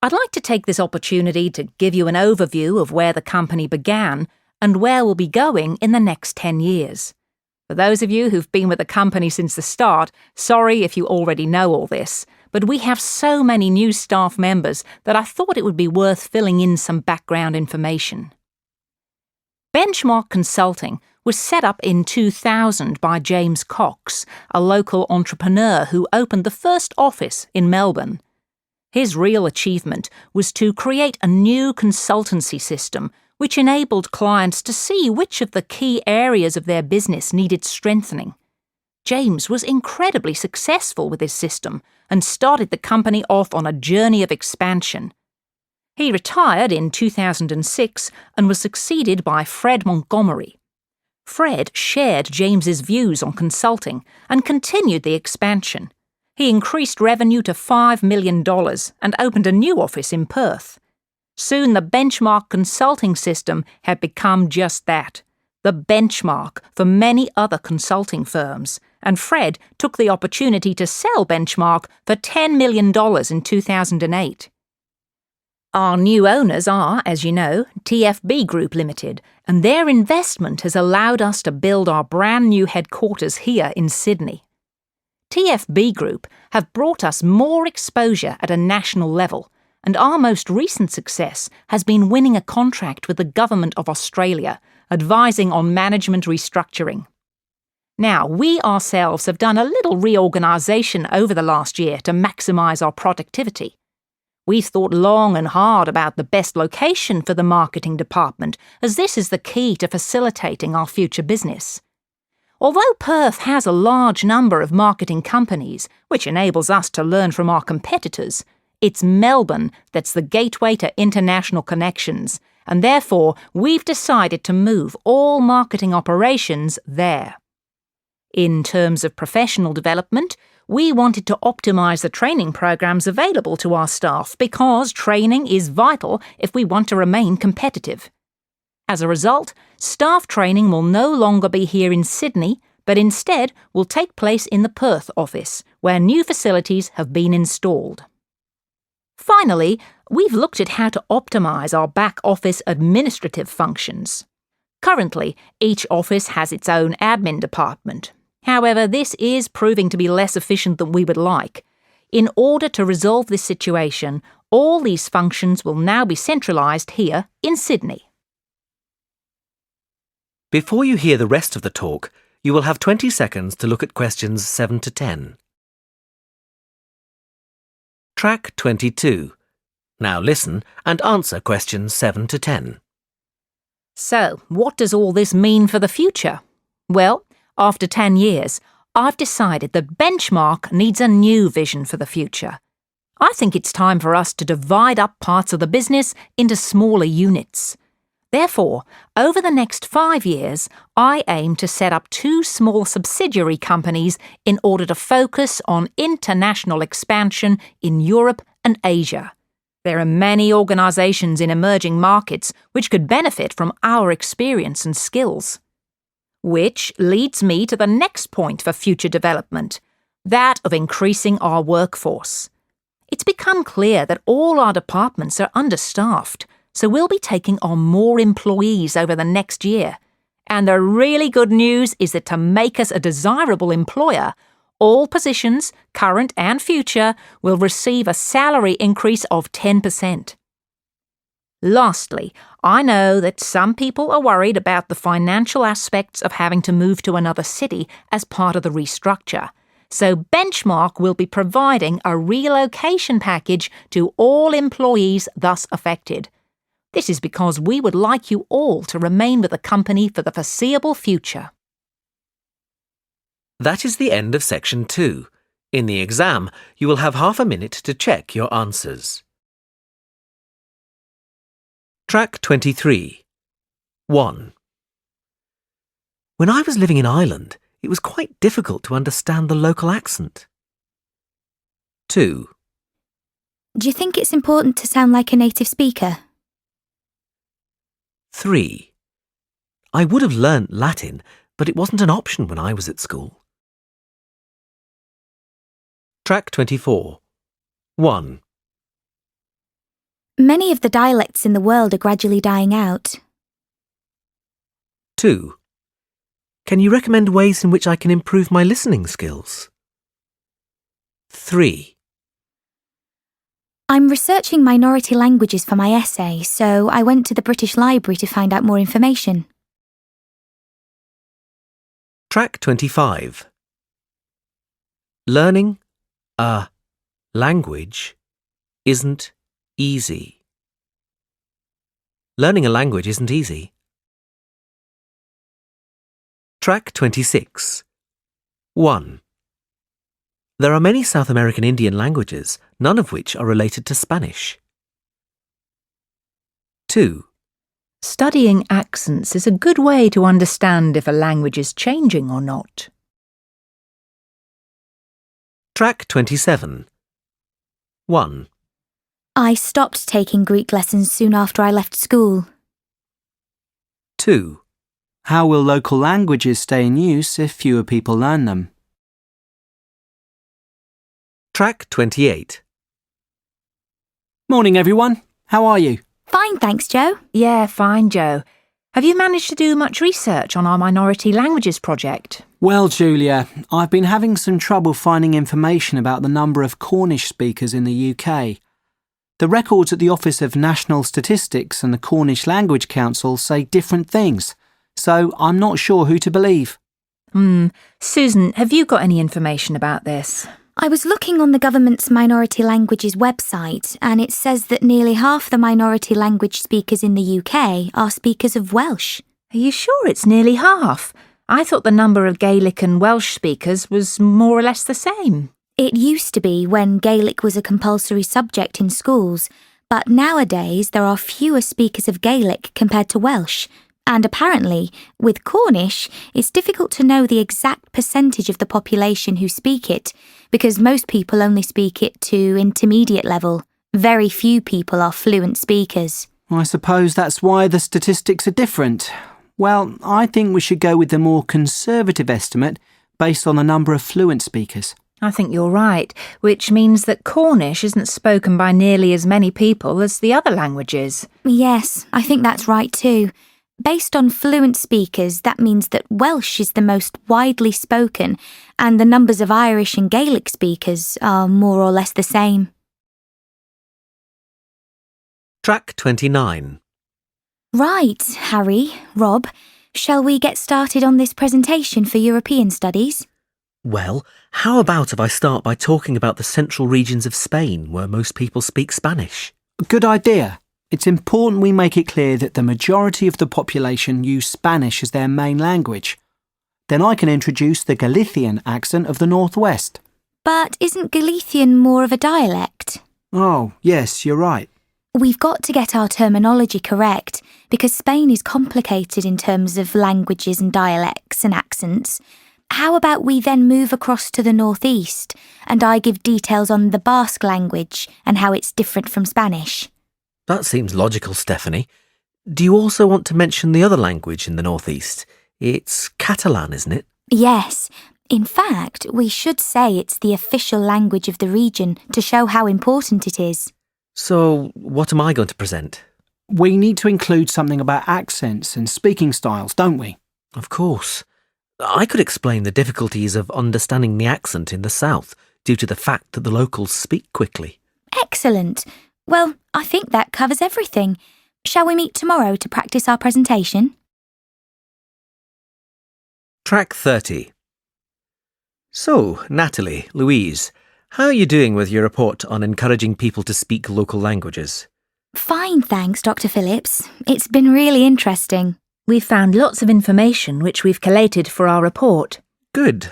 I'd like to take this opportunity to give you an overview of where the company began and where we'll be going in the next 10 years. For those of you who've been with the company since the start, sorry if you already know all this, but we have so many new staff members that I thought it would be worth filling in some background information. Benchmark Consulting was set up in 2000 by James Cox, a local entrepreneur who opened the first office in Melbourne. His real achievement was to create a new consultancy system which enabled clients to see which of the key areas of their business needed strengthening. James was incredibly successful with his system and started the company off on a journey of expansion. He retired in 2006 and was succeeded by Fred Montgomery. Fred shared James's views on consulting and continued the expansion. He increased revenue to $5 million and opened a new office in Perth. Soon the benchmark consulting system had become just that, the benchmark for many other consulting firms, and Fred took the opportunity to sell Benchmark for $10 million in 2008. Our new owners are, as you know, TFB Group Limited, and their investment has allowed us to build our brand new headquarters here in Sydney. TFB Group have brought us more exposure at a national level, and our most recent success has been winning a contract with the Government of Australia, advising on management restructuring. Now, we ourselves have done a little reorganisation over the last year to maximise our productivity. We've thought long and hard about the best location for the marketing department, as this is the key to facilitating our future business. Although Perth has a large number of marketing companies, which enables us to learn from our competitors, it's Melbourne that's the gateway to international connections, and therefore we've decided to move all marketing operations there. In terms of professional development, we wanted to optimise the training programs available to our staff because training is vital if we want to remain competitive. As a result, staff training will no longer be here in Sydney, but instead will take place in the Perth office, where new facilities have been installed. Finally, we've looked at how to optimise our back office administrative functions. Currently, each office has its own admin department. However, this is proving to be less efficient than we would like. In order to resolve this situation, all these functions will now be centralised here in Sydney.
Before you hear the rest of the talk, you will have 20 seconds to look at questions 7 to 10. Track 22. Now listen and answer questions 7 to 10.
So, what does all this mean for the future? Well, after 10 years, I've decided that Benchmark needs a new vision for the future. I think it's time for us to divide up parts of the business into smaller units. Therefore, over the next 5 years, I aim to set up 2 small subsidiary companies in order to focus on international expansion in Europe and Asia. There are many organisations in emerging markets which could benefit from our experience and skills. Which leads me to the next point for future development, that of increasing our workforce. It's become clear that all our departments are understaffed, so we'll be taking on more employees over the next year. And the really good news is that to make us a desirable employer, all positions, current and future, will receive a salary increase of 10%. Lastly, I know that some people are worried about the financial aspects of having to move to another city as part of the restructure. So Benchmark will be providing a relocation package to all employees thus affected. This is because we would like you all to remain with the company for the foreseeable future.
That is the end of section 2. In the exam, you will have half a minute to check your answers. Track 23. 1. When I was living in Ireland, it was quite difficult to understand the local accent. 2.
Do you think it's important to sound like a native speaker?
3. I would have learnt Latin, but it wasn't an option when I was at school. Track 24. 1.
Many of the dialects in the world are gradually dying out.
2. Can you recommend ways in which I can improve my listening skills? 3.
I'm researching minority languages for my essay, so I went to the British Library to find out more information.
Track 25. Learning a language isn't easy. Learning a language isn't easy. Track 26. 1. There are many South American Indian languages, none of which are related to Spanish. 2.
Studying accents is a good way to understand if a language is changing or not.
Track 27. 1.
I stopped taking Greek lessons soon after I left school.
2.
How will local languages stay in use if fewer people learn them?
Track 28.
Morning, everyone. How are you?
Fine, thanks, Joe.
Yeah, fine, Joe. Have you managed to do much research on our minority languages project?
Well, Julia, I've been having some trouble finding information about the number of Cornish speakers in the UK. The records at the Office of National Statistics and the Cornish Language Council say different things, so I'm not sure who to believe.
Susan, have you got any information about this?
I was looking on the government's minority languages website, and it says that nearly half the minority language speakers in the UK are speakers of Welsh.
Are you sure it's nearly half? I thought the number of Gaelic and Welsh speakers was more or less the same.
It used to be when Gaelic was a compulsory subject in schools, but nowadays there are fewer speakers of Gaelic compared to Welsh. And apparently, with Cornish, it's difficult to know the exact percentage of the population who speak it, because most people only speak it to intermediate level. Very few people are fluent speakers.
I suppose that's why the statistics are different. Well, I think we should go with the more conservative estimate based on the number of fluent speakers.
I think you're right, which means that Cornish isn't spoken by nearly as many people as the other languages.
Yes, I think that's right too. Based on fluent speakers, that means that Welsh is the most widely spoken, and the numbers of Irish and Gaelic speakers are more or less the same.
Track 29.
Right, Harry, Rob, shall we get started on this presentation for European studies?
Well, how about if I start by talking about the central regions of Spain where most people speak Spanish?
Good idea. It's important we make it clear that the majority of the population use Spanish as their main language. Then I can introduce the Galician accent of the Northwest.
But isn't Galician more of a dialect?
Oh, yes, you're right.
We've got to get our terminology correct, because Spain is complicated in terms of languages and dialects and accents. How about we then move across to the northeast, and I give details on the Basque language and how it's different from Spanish?
That seems logical, Stephanie. Do you also want to mention the other language in the northeast? It's Catalan, isn't it?
Yes. In fact, we should say it's the official language of the region to show how important it is.
So, what am I going to present?
We need to include something about accents and speaking styles, don't we?
Of course. I could explain the difficulties of understanding the accent in the south due to the fact that the locals speak quickly.
Excellent. Well, I think that covers everything. Shall we meet tomorrow to practice our presentation?
Track 30. So, Natalie, Louise, how are you doing with your report on encouraging people to speak local languages?
Fine, thanks, Dr. Phillips. It's been really interesting.
We've found lots of information which we've collated for our report.
Good.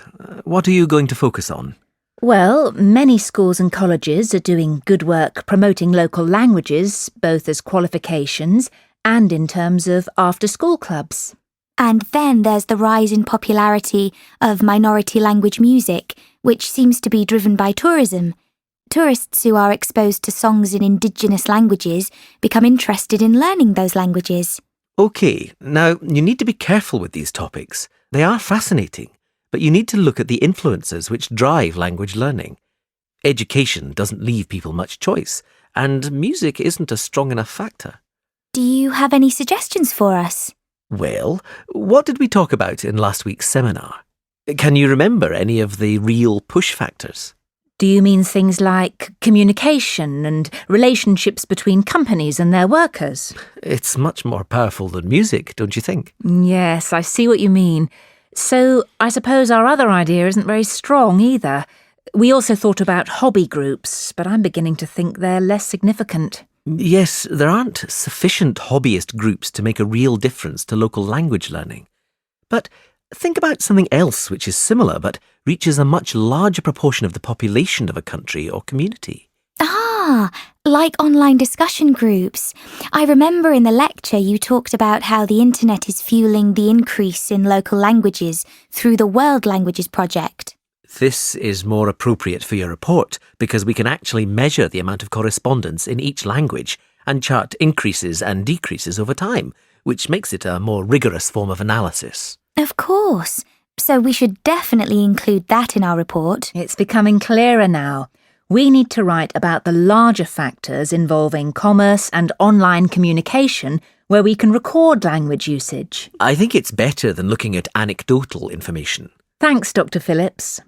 What are you going to focus on?
Well, many schools and colleges are doing good work promoting local languages, both as qualifications and in terms of after-school clubs.
And then there's the rise in popularity of minority language music, which seems to be driven by tourism. Tourists who are exposed to songs in indigenous languages become interested in learning those languages.
OK, now you need to be careful with these topics. They are fascinating, but you need to look at the influences which drive language learning. Education doesn't leave people much choice, and music isn't a strong enough factor.
Do you have any suggestions for us?
Well, what did we talk about in last week's seminar? Can you remember any of the real push factors?
Do you mean things like communication and relationships between companies and their workers?
It's much more powerful than music, don't you think?
Yes, I see what you mean. So I suppose our other idea isn't very strong either. We also thought about hobby groups, but I'm beginning to think they're less significant.
Yes, there aren't sufficient hobbyist groups to make a real difference to local language learning. But think about something else which is similar but reaches a much larger proportion of the population of a country or community.
Ah, like online discussion groups. I remember in the lecture you talked about how the internet is fueling the increase in local languages through the World Languages Project.
This is more appropriate for your report because we can actually measure the amount of correspondence in each language and chart increases and decreases over time, which makes it a more rigorous form of analysis.
Of course. So we should definitely include that in our report.
It's becoming clearer now. We need to write about the larger factors involving commerce and online communication where we can record language usage.
I think it's better than looking at anecdotal information.
Thanks, Dr. Phillips.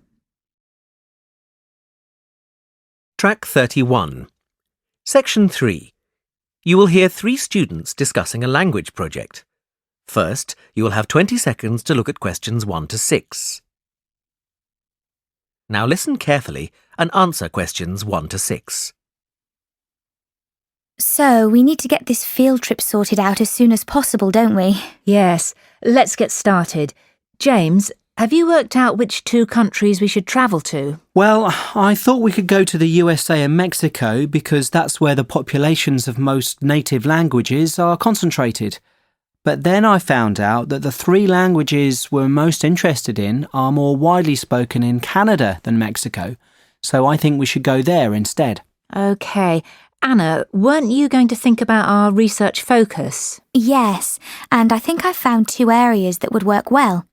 Track 31. Section 3. You will hear 3 students discussing a language project. First, you will have 20 seconds to look at questions 1 to 6. Now listen carefully and answer questions 1 to 6.
So we need to get this field trip sorted out as soon as possible, don't we?
Yes, let's get started. James, have you worked out which 2 countries we should travel to?
Well, I thought we could go to the USA and Mexico because that's where the populations of most native languages are concentrated. But then I found out that the 3 languages we're most interested in are more widely spoken in Canada than Mexico, so I think we should go there instead.
OK. Anna, weren't you going to think about our research focus?
Yes, and I think I've found 2 areas that would work well.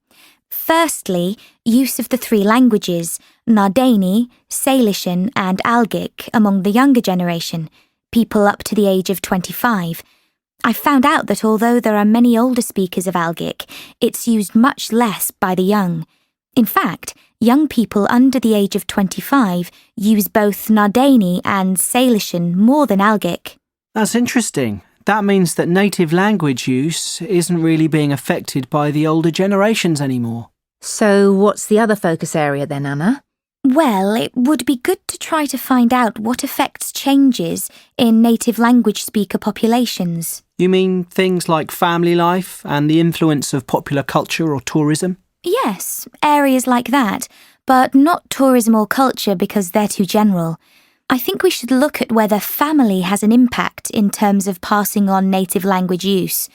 Firstly, use of the 3 languages, Nardini, Salishan and Algic among the younger generation, people up to the age of 25. I found out that although there are many older speakers of Algic, it's used much less by the young. In fact, young people under the age of 25 use both Nardini and Salishan more than Algic.
That's interesting. That means that native language use isn't really being affected by the older generations anymore.
So what's the other focus area then, Anna?
Well, it would be good to try to find out what affects changes in native language speaker populations.
You mean things like family life and the influence of popular culture or tourism?
Yes, areas like that, but not tourism or culture because they're too general. I think we should look at whether family has an impact in terms of passing on native language use,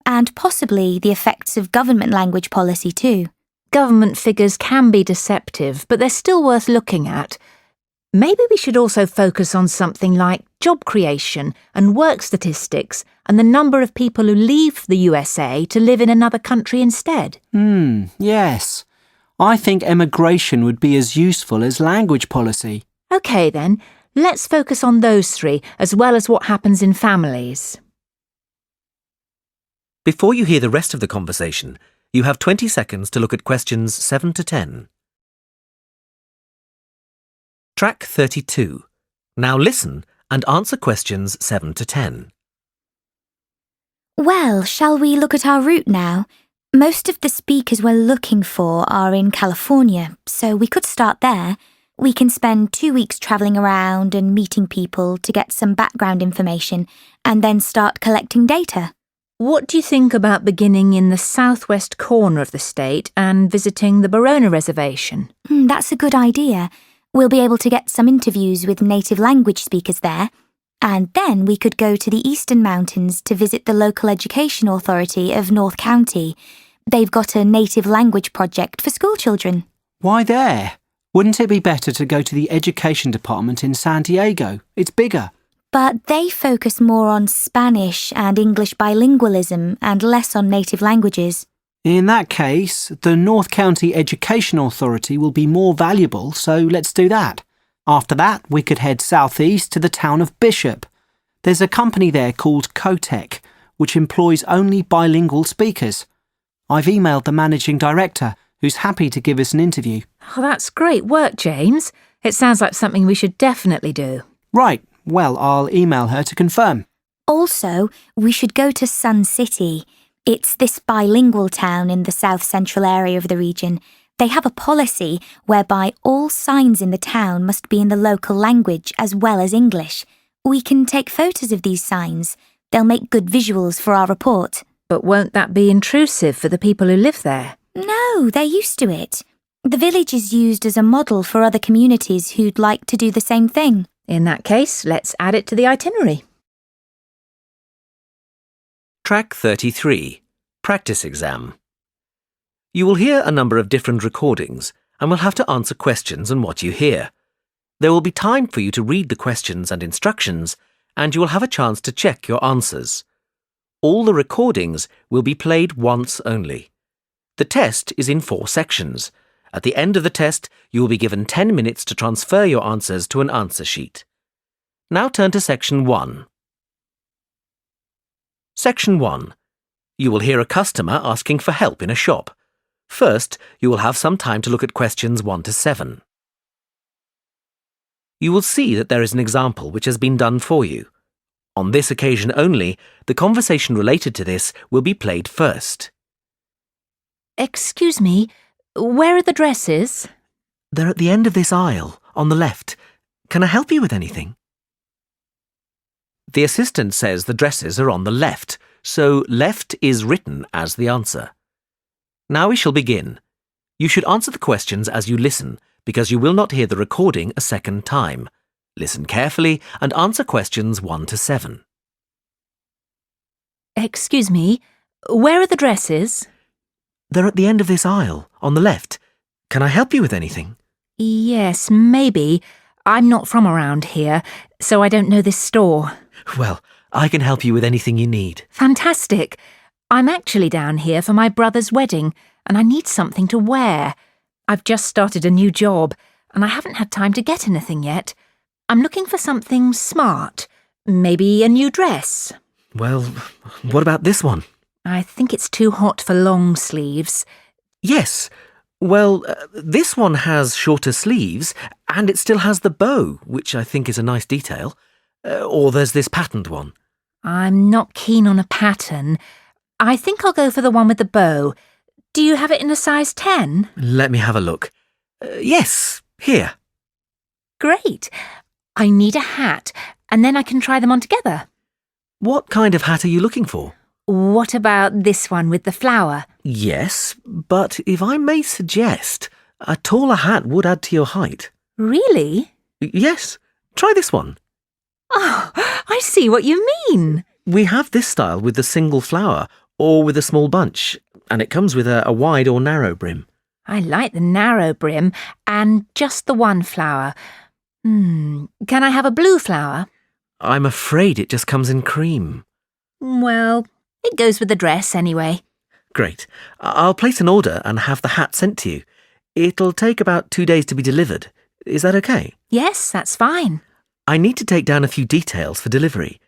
and possibly the effects of government language policy too.
Government figures can be deceptive, but they're still worth looking at. Maybe we should also focus on something like job creation and work statistics and the number of people who leave the USA to live in another country instead.
Yes. I think emigration would be as useful as language policy.
OK then, let's focus on those 3 as well as what happens in families.
Before you hear the rest of the conversation, you have 20 seconds to look at questions 7 to 10. Track 32. Now listen and answer questions 7 to 10.
Well, shall we look at our route now? Most of the speakers we're looking for are in California, so we could start there. We can spend 2 weeks travelling around and meeting people to get some background information, and then start collecting data.
What do you think about beginning in the southwest corner of the state and visiting the Barona Reservation?
That's a good idea. We'll be able to get some interviews with native language speakers there. And then we could go to the Eastern Mountains to visit the local education authority of North County. They've got a native language project for school children.
Why there? Wouldn't it be better to go to the education department in San Diego? It's bigger.
But they focus more on Spanish and English bilingualism and less on native languages.
In that case, the North County Education Authority will be more valuable, so let's do that. After that, we could head southeast to the town of Bishop. There's a company there called Cotec, which employs only bilingual speakers. I've emailed the managing director, who's happy to give us an interview.
Oh, that's great work, James. It sounds like something we should definitely do.
Right. Well, I'll email her to confirm.
Also, we should go to Sun City. It's this bilingual town in the south central area of the region. They have a policy whereby all signs in the town must be in the local language as well as English. We can take photos of these signs. They'll make good visuals for our report.
But won't that be intrusive for the people who live there?
No, they're used to it. The village is used as a model for other communities who'd like to do the same thing.
In that case, let's add it to the itinerary.
Track 33. Practice exam. You will hear a number of different recordings and will have to answer questions on what you hear. There will be time for you to read the questions and instructions, and you will have a chance to check your answers. All the recordings will be played once only. The test is in 4 sections. At the end of the test, you will be given 10 minutes to transfer your answers to an answer sheet. Now turn to Section 1. Section 1. You will hear a customer asking for help in a shop. First, you will have some time to look at questions 1 to 7. You will see that there is an example which has been done for you. On this occasion only, the conversation related to this will be played first.
Excuse me, where are the dresses?
They're at the end of this aisle, on the left. Can I help you with anything? The assistant says the dresses are on the left, so left is written as the answer. Now we shall begin. You should answer the questions as you listen, because you will not hear the recording a second time. Listen carefully and answer questions 1 to 7.
Excuse me, where are the dresses?
They're at the end of this aisle, on the left. Can I help you with anything?
Yes, maybe. I'm not from around here, so I don't know this store.
Well, I can help you with anything you need.
Fantastic. I'm actually down here for my brother's wedding, and I need something to wear. I've just started a new job, and I haven't had time to get anything yet. I'm looking for something smart. Maybe a new dress.
Well, what about this one?
I think it's too hot for long sleeves.
Yes. Well, this one has shorter sleeves, and it still has the bow, which I think is a nice detail. Or there's this patterned one.
I'm not keen on a pattern. I think I'll go for the one with the bow. Do you have it in a size 10?
Let me have a look. Yes, here.
Great. I need a hat, and then I can try them on together.
What kind of hat are you looking for?
What about this one with the flower?
Yes, but if I may suggest, a taller hat would add to your height.
Really?
Yes, try this one.
Oh, I see what you mean.
We have this style with the single flower or with a small bunch, and it comes with a wide or narrow brim.
I like the narrow brim and just the one flower. Can I have a blue flower?
I'm afraid it just comes in cream.
Well, it goes with the dress anyway.
Great. I'll place an order and have the hat sent to you. It'll take about 2 days to be delivered. Is that okay?
Yes, that's fine.
I need to take down a few details for delivery.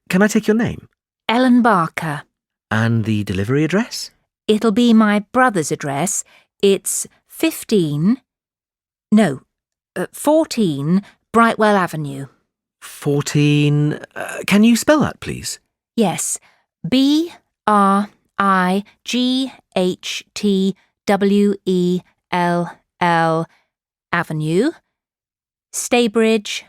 Can I take your name?
Ellen Barker.
And the delivery address?
It'll be my brother's address. It's 14 Brightwell Avenue.
14... can you spell that, please?
Yes, BRIGHTWELL Avenue, Staybridge,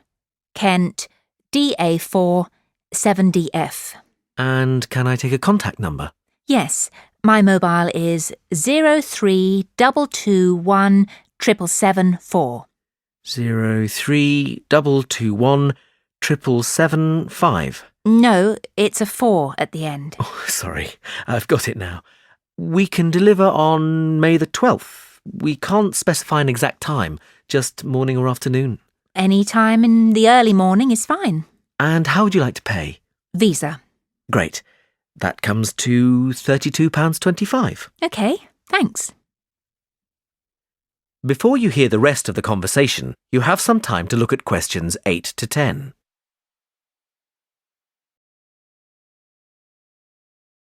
Kent, DA4 7DF.
And can I take a contact number?
Yes, my mobile is 03221 7774.
03221 775.
No, it's a 4 at the end.
Oh, sorry, I've got it now. We can deliver on May the 12th. We can't specify an exact time, just morning or afternoon.
Any time in the early morning is fine.
And how would you like to pay?
Visa.
Great. That comes to £32.25.
OK, thanks.
Before you hear the rest of the conversation, you have some time to look at questions 8 to 10.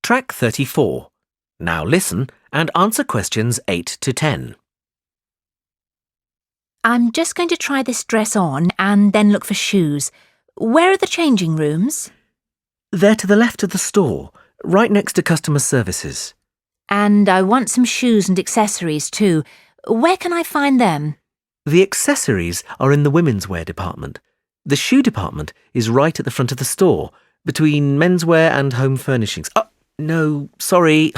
Track 34. Now listen and answer questions 8 to 10.
I'm just going to try this dress on and then look for shoes. Where are the changing rooms?
They're to the left of the store. right next to customer services.
And I want some shoes and accessories too. Where can I find them?
The accessories are in the women's wear department. The shoe department is right at the front of the store, between menswear and home furnishings. Oh, no, sorry.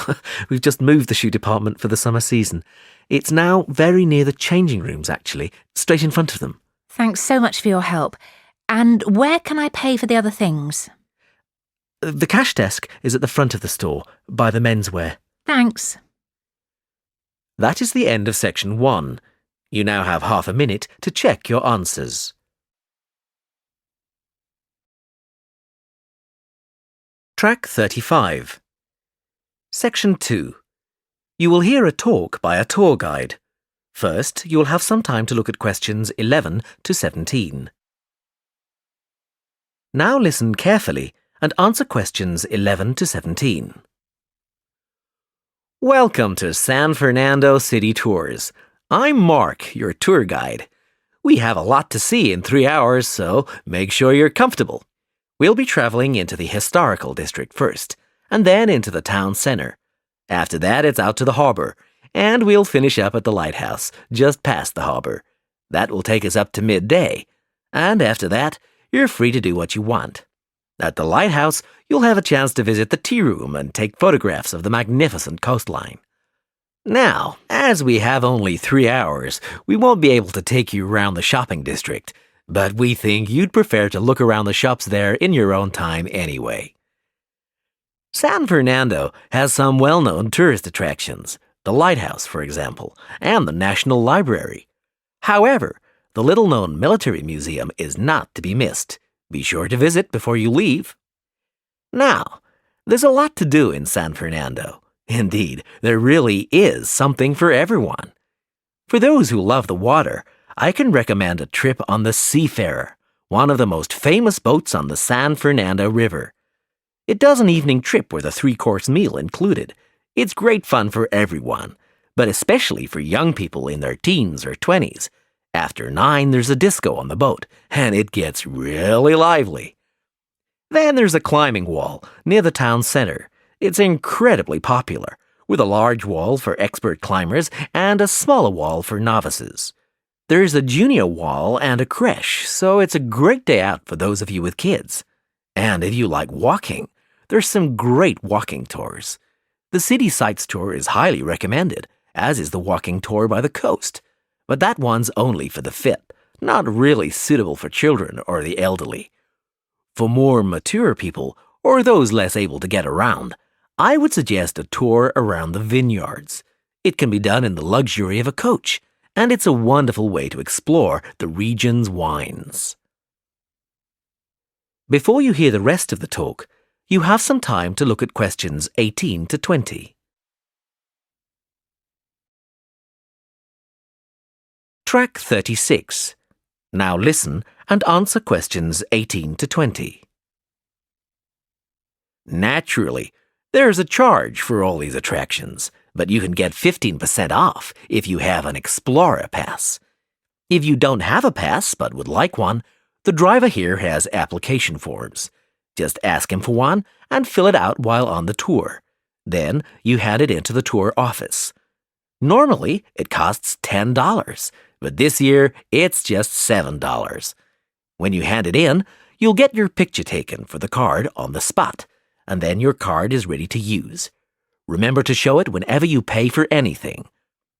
We've just moved the shoe department for the summer season. It's now very near the changing rooms, actually, straight in front of them.
Thanks so much for your help. And where can I pay for the other things?
The cash desk is at the front of the store, by the menswear.
Thanks.
That is the end of section 1. You now have half a minute to check your answers. Track 35. Section 2. You will hear a talk by a tour guide. First, you will have some time to look at questions 11 to 17. Now listen carefully and answer questions 11 to 17. Welcome to San Fernando City Tours. I'm Mark, your tour guide. We have a lot to see in 3 hours, so make sure you're comfortable. We'll be traveling into the historical district first, and then into the town center. After that, it's out to the harbor, and we'll finish up at the lighthouse, just past the harbor. That will take us up to midday, and after that, you're free to do what you want. At the lighthouse, you'll have a chance to visit the tea room and take photographs of the magnificent coastline. Now, as we have only 3 hours, we won't be able to take you around the shopping district, but we think you'd prefer to look around the shops there in your own time anyway. San Fernando has some well-known tourist attractions, the lighthouse, for example, and the National Library. However, the little-known military museum is not to be missed. Be sure to visit before you leave. Now, there's a lot to do in San Fernando. Indeed, there really is something for everyone. For those who love the water, I can recommend a trip on the Seafarer, one of the most famous boats on the San Fernando River. It does an evening trip with a 3-course meal included. It's great fun for everyone, but especially for young people in their teens or 20s. After 9, there's a disco on the boat, and it gets really lively. Then there's a climbing wall near the town center. It's incredibly popular, with a large wall for expert climbers and a smaller wall for novices. There's a junior wall and a creche, so it's a great day out for those of you with kids. And if you like walking, there's some great walking tours. The City Sights tour is highly recommended, as is the walking tour by the coast. But that one's only for the fit, not really suitable for children or the elderly. For more mature people, or those less able to get around, I would suggest a tour around the vineyards. It can be done in the luxury of a coach, and it's a wonderful way to explore the region's wines. Before you hear the rest of the talk, you have some time to look at questions 18 to 20. Track 36. Now listen and answer questions 18 to 20. Naturally, there's a charge for all these attractions, but you can get 15% off if you have an Explorer Pass. If you don't have a pass but would like one, the driver here has application forms. Just ask him for one and fill it out while on the tour. Then you hand it into the tour office. Normally, it costs $10, but this year it's just $7. When you hand it in, you'll get your picture taken for the card on the spot, and then your card is ready to use. Remember to show it whenever you pay for anything.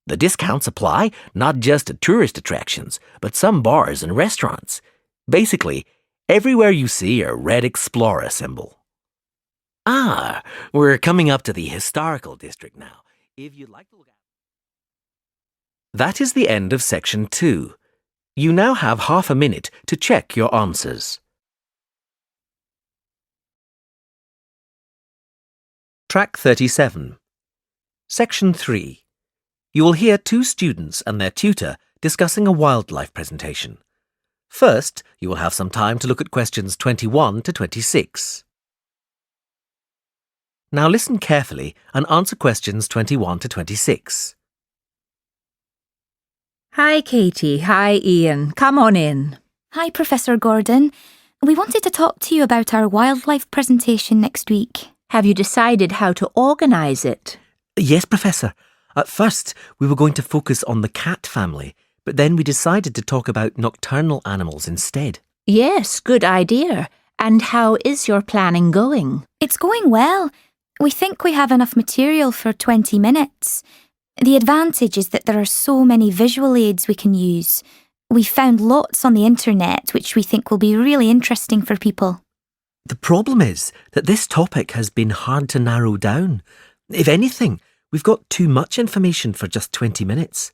The discounts apply not just to tourist attractions, but some bars and restaurants. Basically, everywhere you see a red Explorer symbol. We're coming up to the historical district now. If you'd like to look at... That is the end of section 2. You now have half a minute to check your answers. Track 37. Section 3. You will hear 2 students and their tutor discussing a wildlife presentation. First, you will have some time to look at questions 21 to 26. Now listen carefully and answer questions 21 to 26.
Hi, Katie. Hi, Ian. Come on in.
Hi, Professor Gordon. We wanted to talk to you about our wildlife presentation next week.
Have you decided how to organise it?
Yes, Professor. At first, we were going to focus on the cat family, but then we decided to talk about nocturnal animals instead.
Yes, good idea. And how is your planning going?
It's going well. We think we have enough material for 20 minutes. The advantage is that there are so many visual aids we can use. We found lots on the internet which we think will be really interesting for people.
The problem is that this topic has been hard to narrow down. If anything, we've got too much information for just 20 minutes.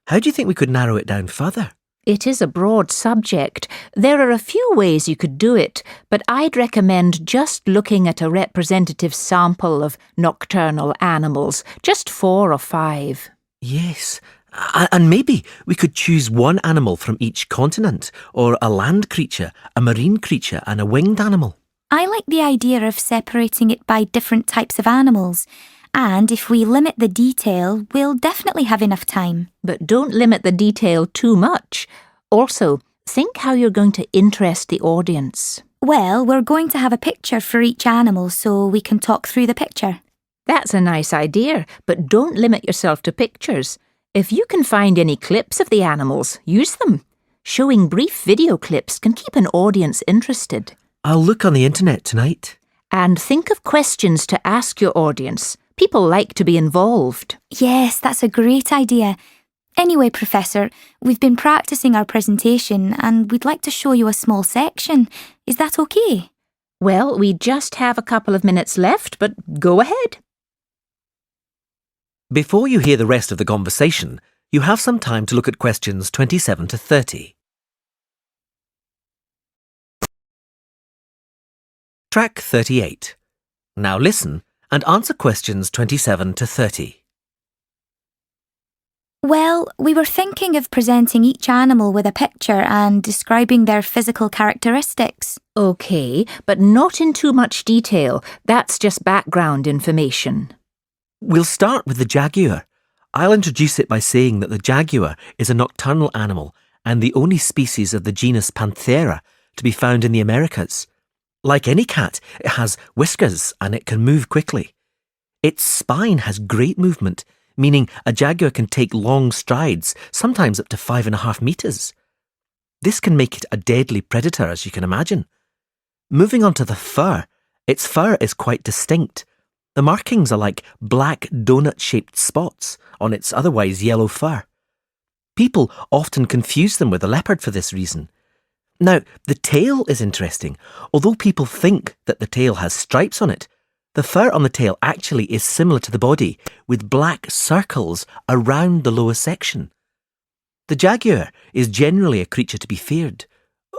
How do you think we could narrow it down further?
It is a broad subject. There are a few ways you could do it, but I'd recommend just looking at a representative sample of nocturnal animals, just 4 or 5.
Yes, and maybe we could choose one animal from each continent, or a land creature, a marine creature, and a winged animal.
I like the idea of separating it by different types of animals. And if we limit the detail, we'll definitely have enough time.
But don't limit the detail too much. Also, think how you're going to interest the audience.
Well, we're going to have a picture for each animal so we can talk through the picture.
That's a nice idea, but don't limit yourself to pictures. If you can find any clips of the animals, use them. Showing brief video clips can keep an audience interested.
I'll look on the internet tonight.
And think of questions to ask your audience. People like to be involved.
Yes, that's a great idea. Anyway, Professor, we've been practicing our presentation and we'd like to show you a small section. Is that okay?
Well, we just have a couple of minutes left, but go ahead.
Before you hear the rest of the conversation, you have some time to look at questions 27 to 30. Track 38. Now listen and answer questions 27 to 30.
Well, we were thinking of presenting each animal with a picture and describing their physical characteristics.
OK, but not in too much detail. That's just background information.
We'll start with the jaguar. I'll introduce it by saying that the jaguar is a nocturnal animal and the only species of the genus Panthera to be found in the Americas. Like any cat, it has whiskers and it can move quickly. Its spine has great movement, meaning a jaguar can take long strides, sometimes up to 5.5 meters. This can make it a deadly predator, as you can imagine. Moving on to the fur, its fur is quite distinct. The markings are like black donut-shaped spots on its otherwise yellow fur. People often confuse them with a leopard for this reason. Now, the tail is interesting. Although people think that the tail has stripes on it, the fur on the tail actually is similar to the body, with black circles around the lower section. The jaguar is generally a creature to be feared.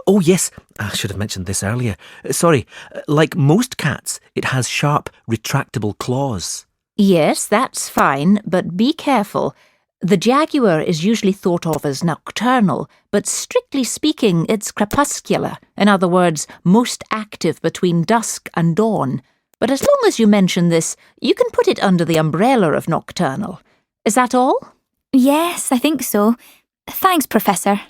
Oh yes, I should have mentioned this earlier. Sorry, like most cats, it has sharp, retractable claws.
Yes, that's fine, but be careful. The jaguar is usually thought of as nocturnal, but strictly speaking, it's crepuscular. In other words, most active between dusk and dawn. But as long as you mention this, you can put it under the umbrella of nocturnal. Is that all?
Yes, I think so. Thanks, Professor.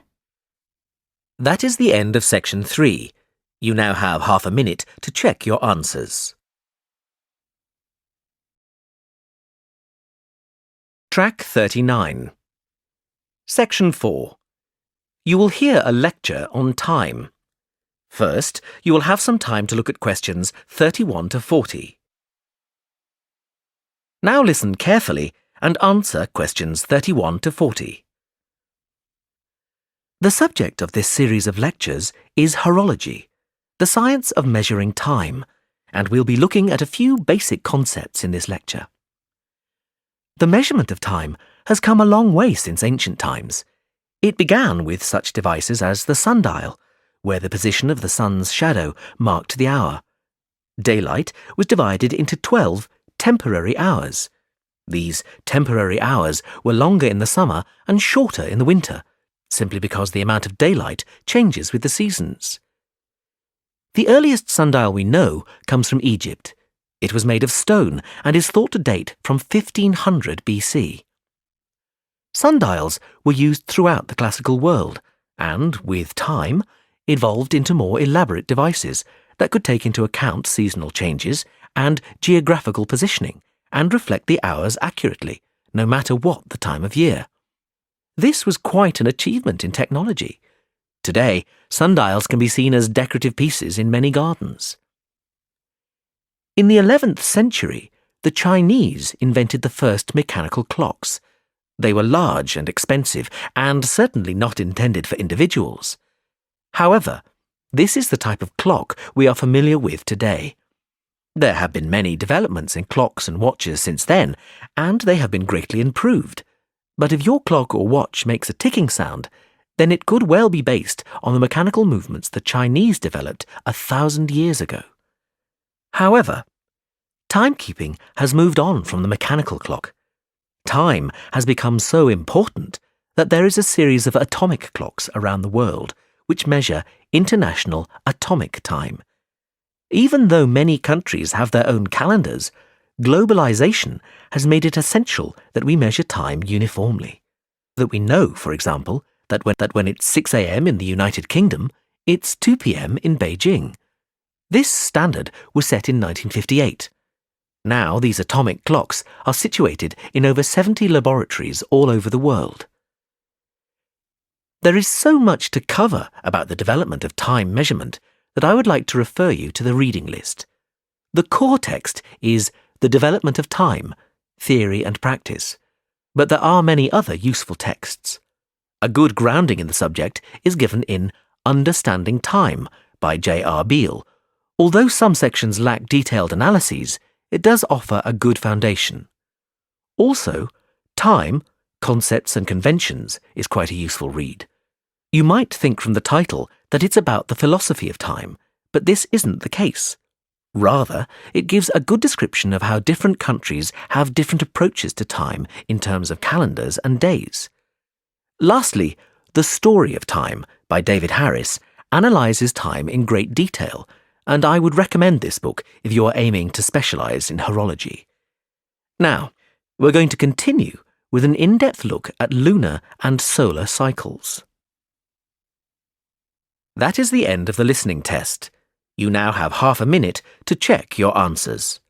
That is the end of section 3. You now have half a minute to check your answers. Track 39. Section 4. You will hear a lecture on time. First, you will have some time to look at questions 31 to 40. Now listen carefully and answer questions 31 to 40. The subject of this series of lectures is horology, the science of measuring time, and we'll be looking at a few basic concepts in this lecture. The measurement of time has come a long way since ancient times. It began with such devices as the sundial, where the position of the sun's shadow marked the hour. Daylight was divided into 12 temporary hours. These temporary hours were longer in the summer and shorter in the winter, simply because the amount of daylight changes with the seasons. The earliest sundial we know comes from Egypt. It was made of stone and is thought to date from 1500 BC. Sundials were used throughout the classical world and, with time, evolved into more elaborate devices that could take into account seasonal changes and geographical positioning and reflect the hours accurately, no matter what the time of year. This was quite an achievement in technology. Today, sundials can be seen as decorative pieces in many gardens. In the 11th century, the Chinese invented the first mechanical clocks. They were large and expensive, and certainly not intended for individuals. However, this is the type of clock we are familiar with today. There have been many developments in clocks and watches since then, and they have been greatly improved. But if your clock or watch makes a ticking sound, then it could well be based on the mechanical movements the Chinese developed 1,000 years ago. However, timekeeping has moved on from the mechanical clock. Time has become so important that there is a series of atomic clocks around the world which measure international atomic time. Even though many countries have their own calendars, globalization has made it essential that we measure time uniformly. That we know, for example, that when it's 6 a.m. in the United Kingdom, it's 2 p.m. in Beijing. This standard was set in 1958. Now these atomic clocks are situated in over 70 laboratories all over the world. There is so much to cover about the development of time measurement that I would like to refer you to the reading list. The core text is The Development of Time, Theory and Practice, but there are many other useful texts. A good grounding in the subject is given in Understanding Time by J.R. Beale. Although some sections lack detailed analyses, it does offer a good foundation. Also, Time, Concepts and Conventions is quite a useful read. You might think from the title that it's about the philosophy of time, but this isn't the case. Rather, it gives a good description of how different countries have different approaches to time in terms of calendars and days. Lastly, The Story of Time by David Harris analyses time in great detail, and I would recommend this book if you are aiming to specialise in horology. Now, we're going to continue with an in-depth look at lunar and solar cycles. That is the end of the listening test. You now have half a minute to check your answers.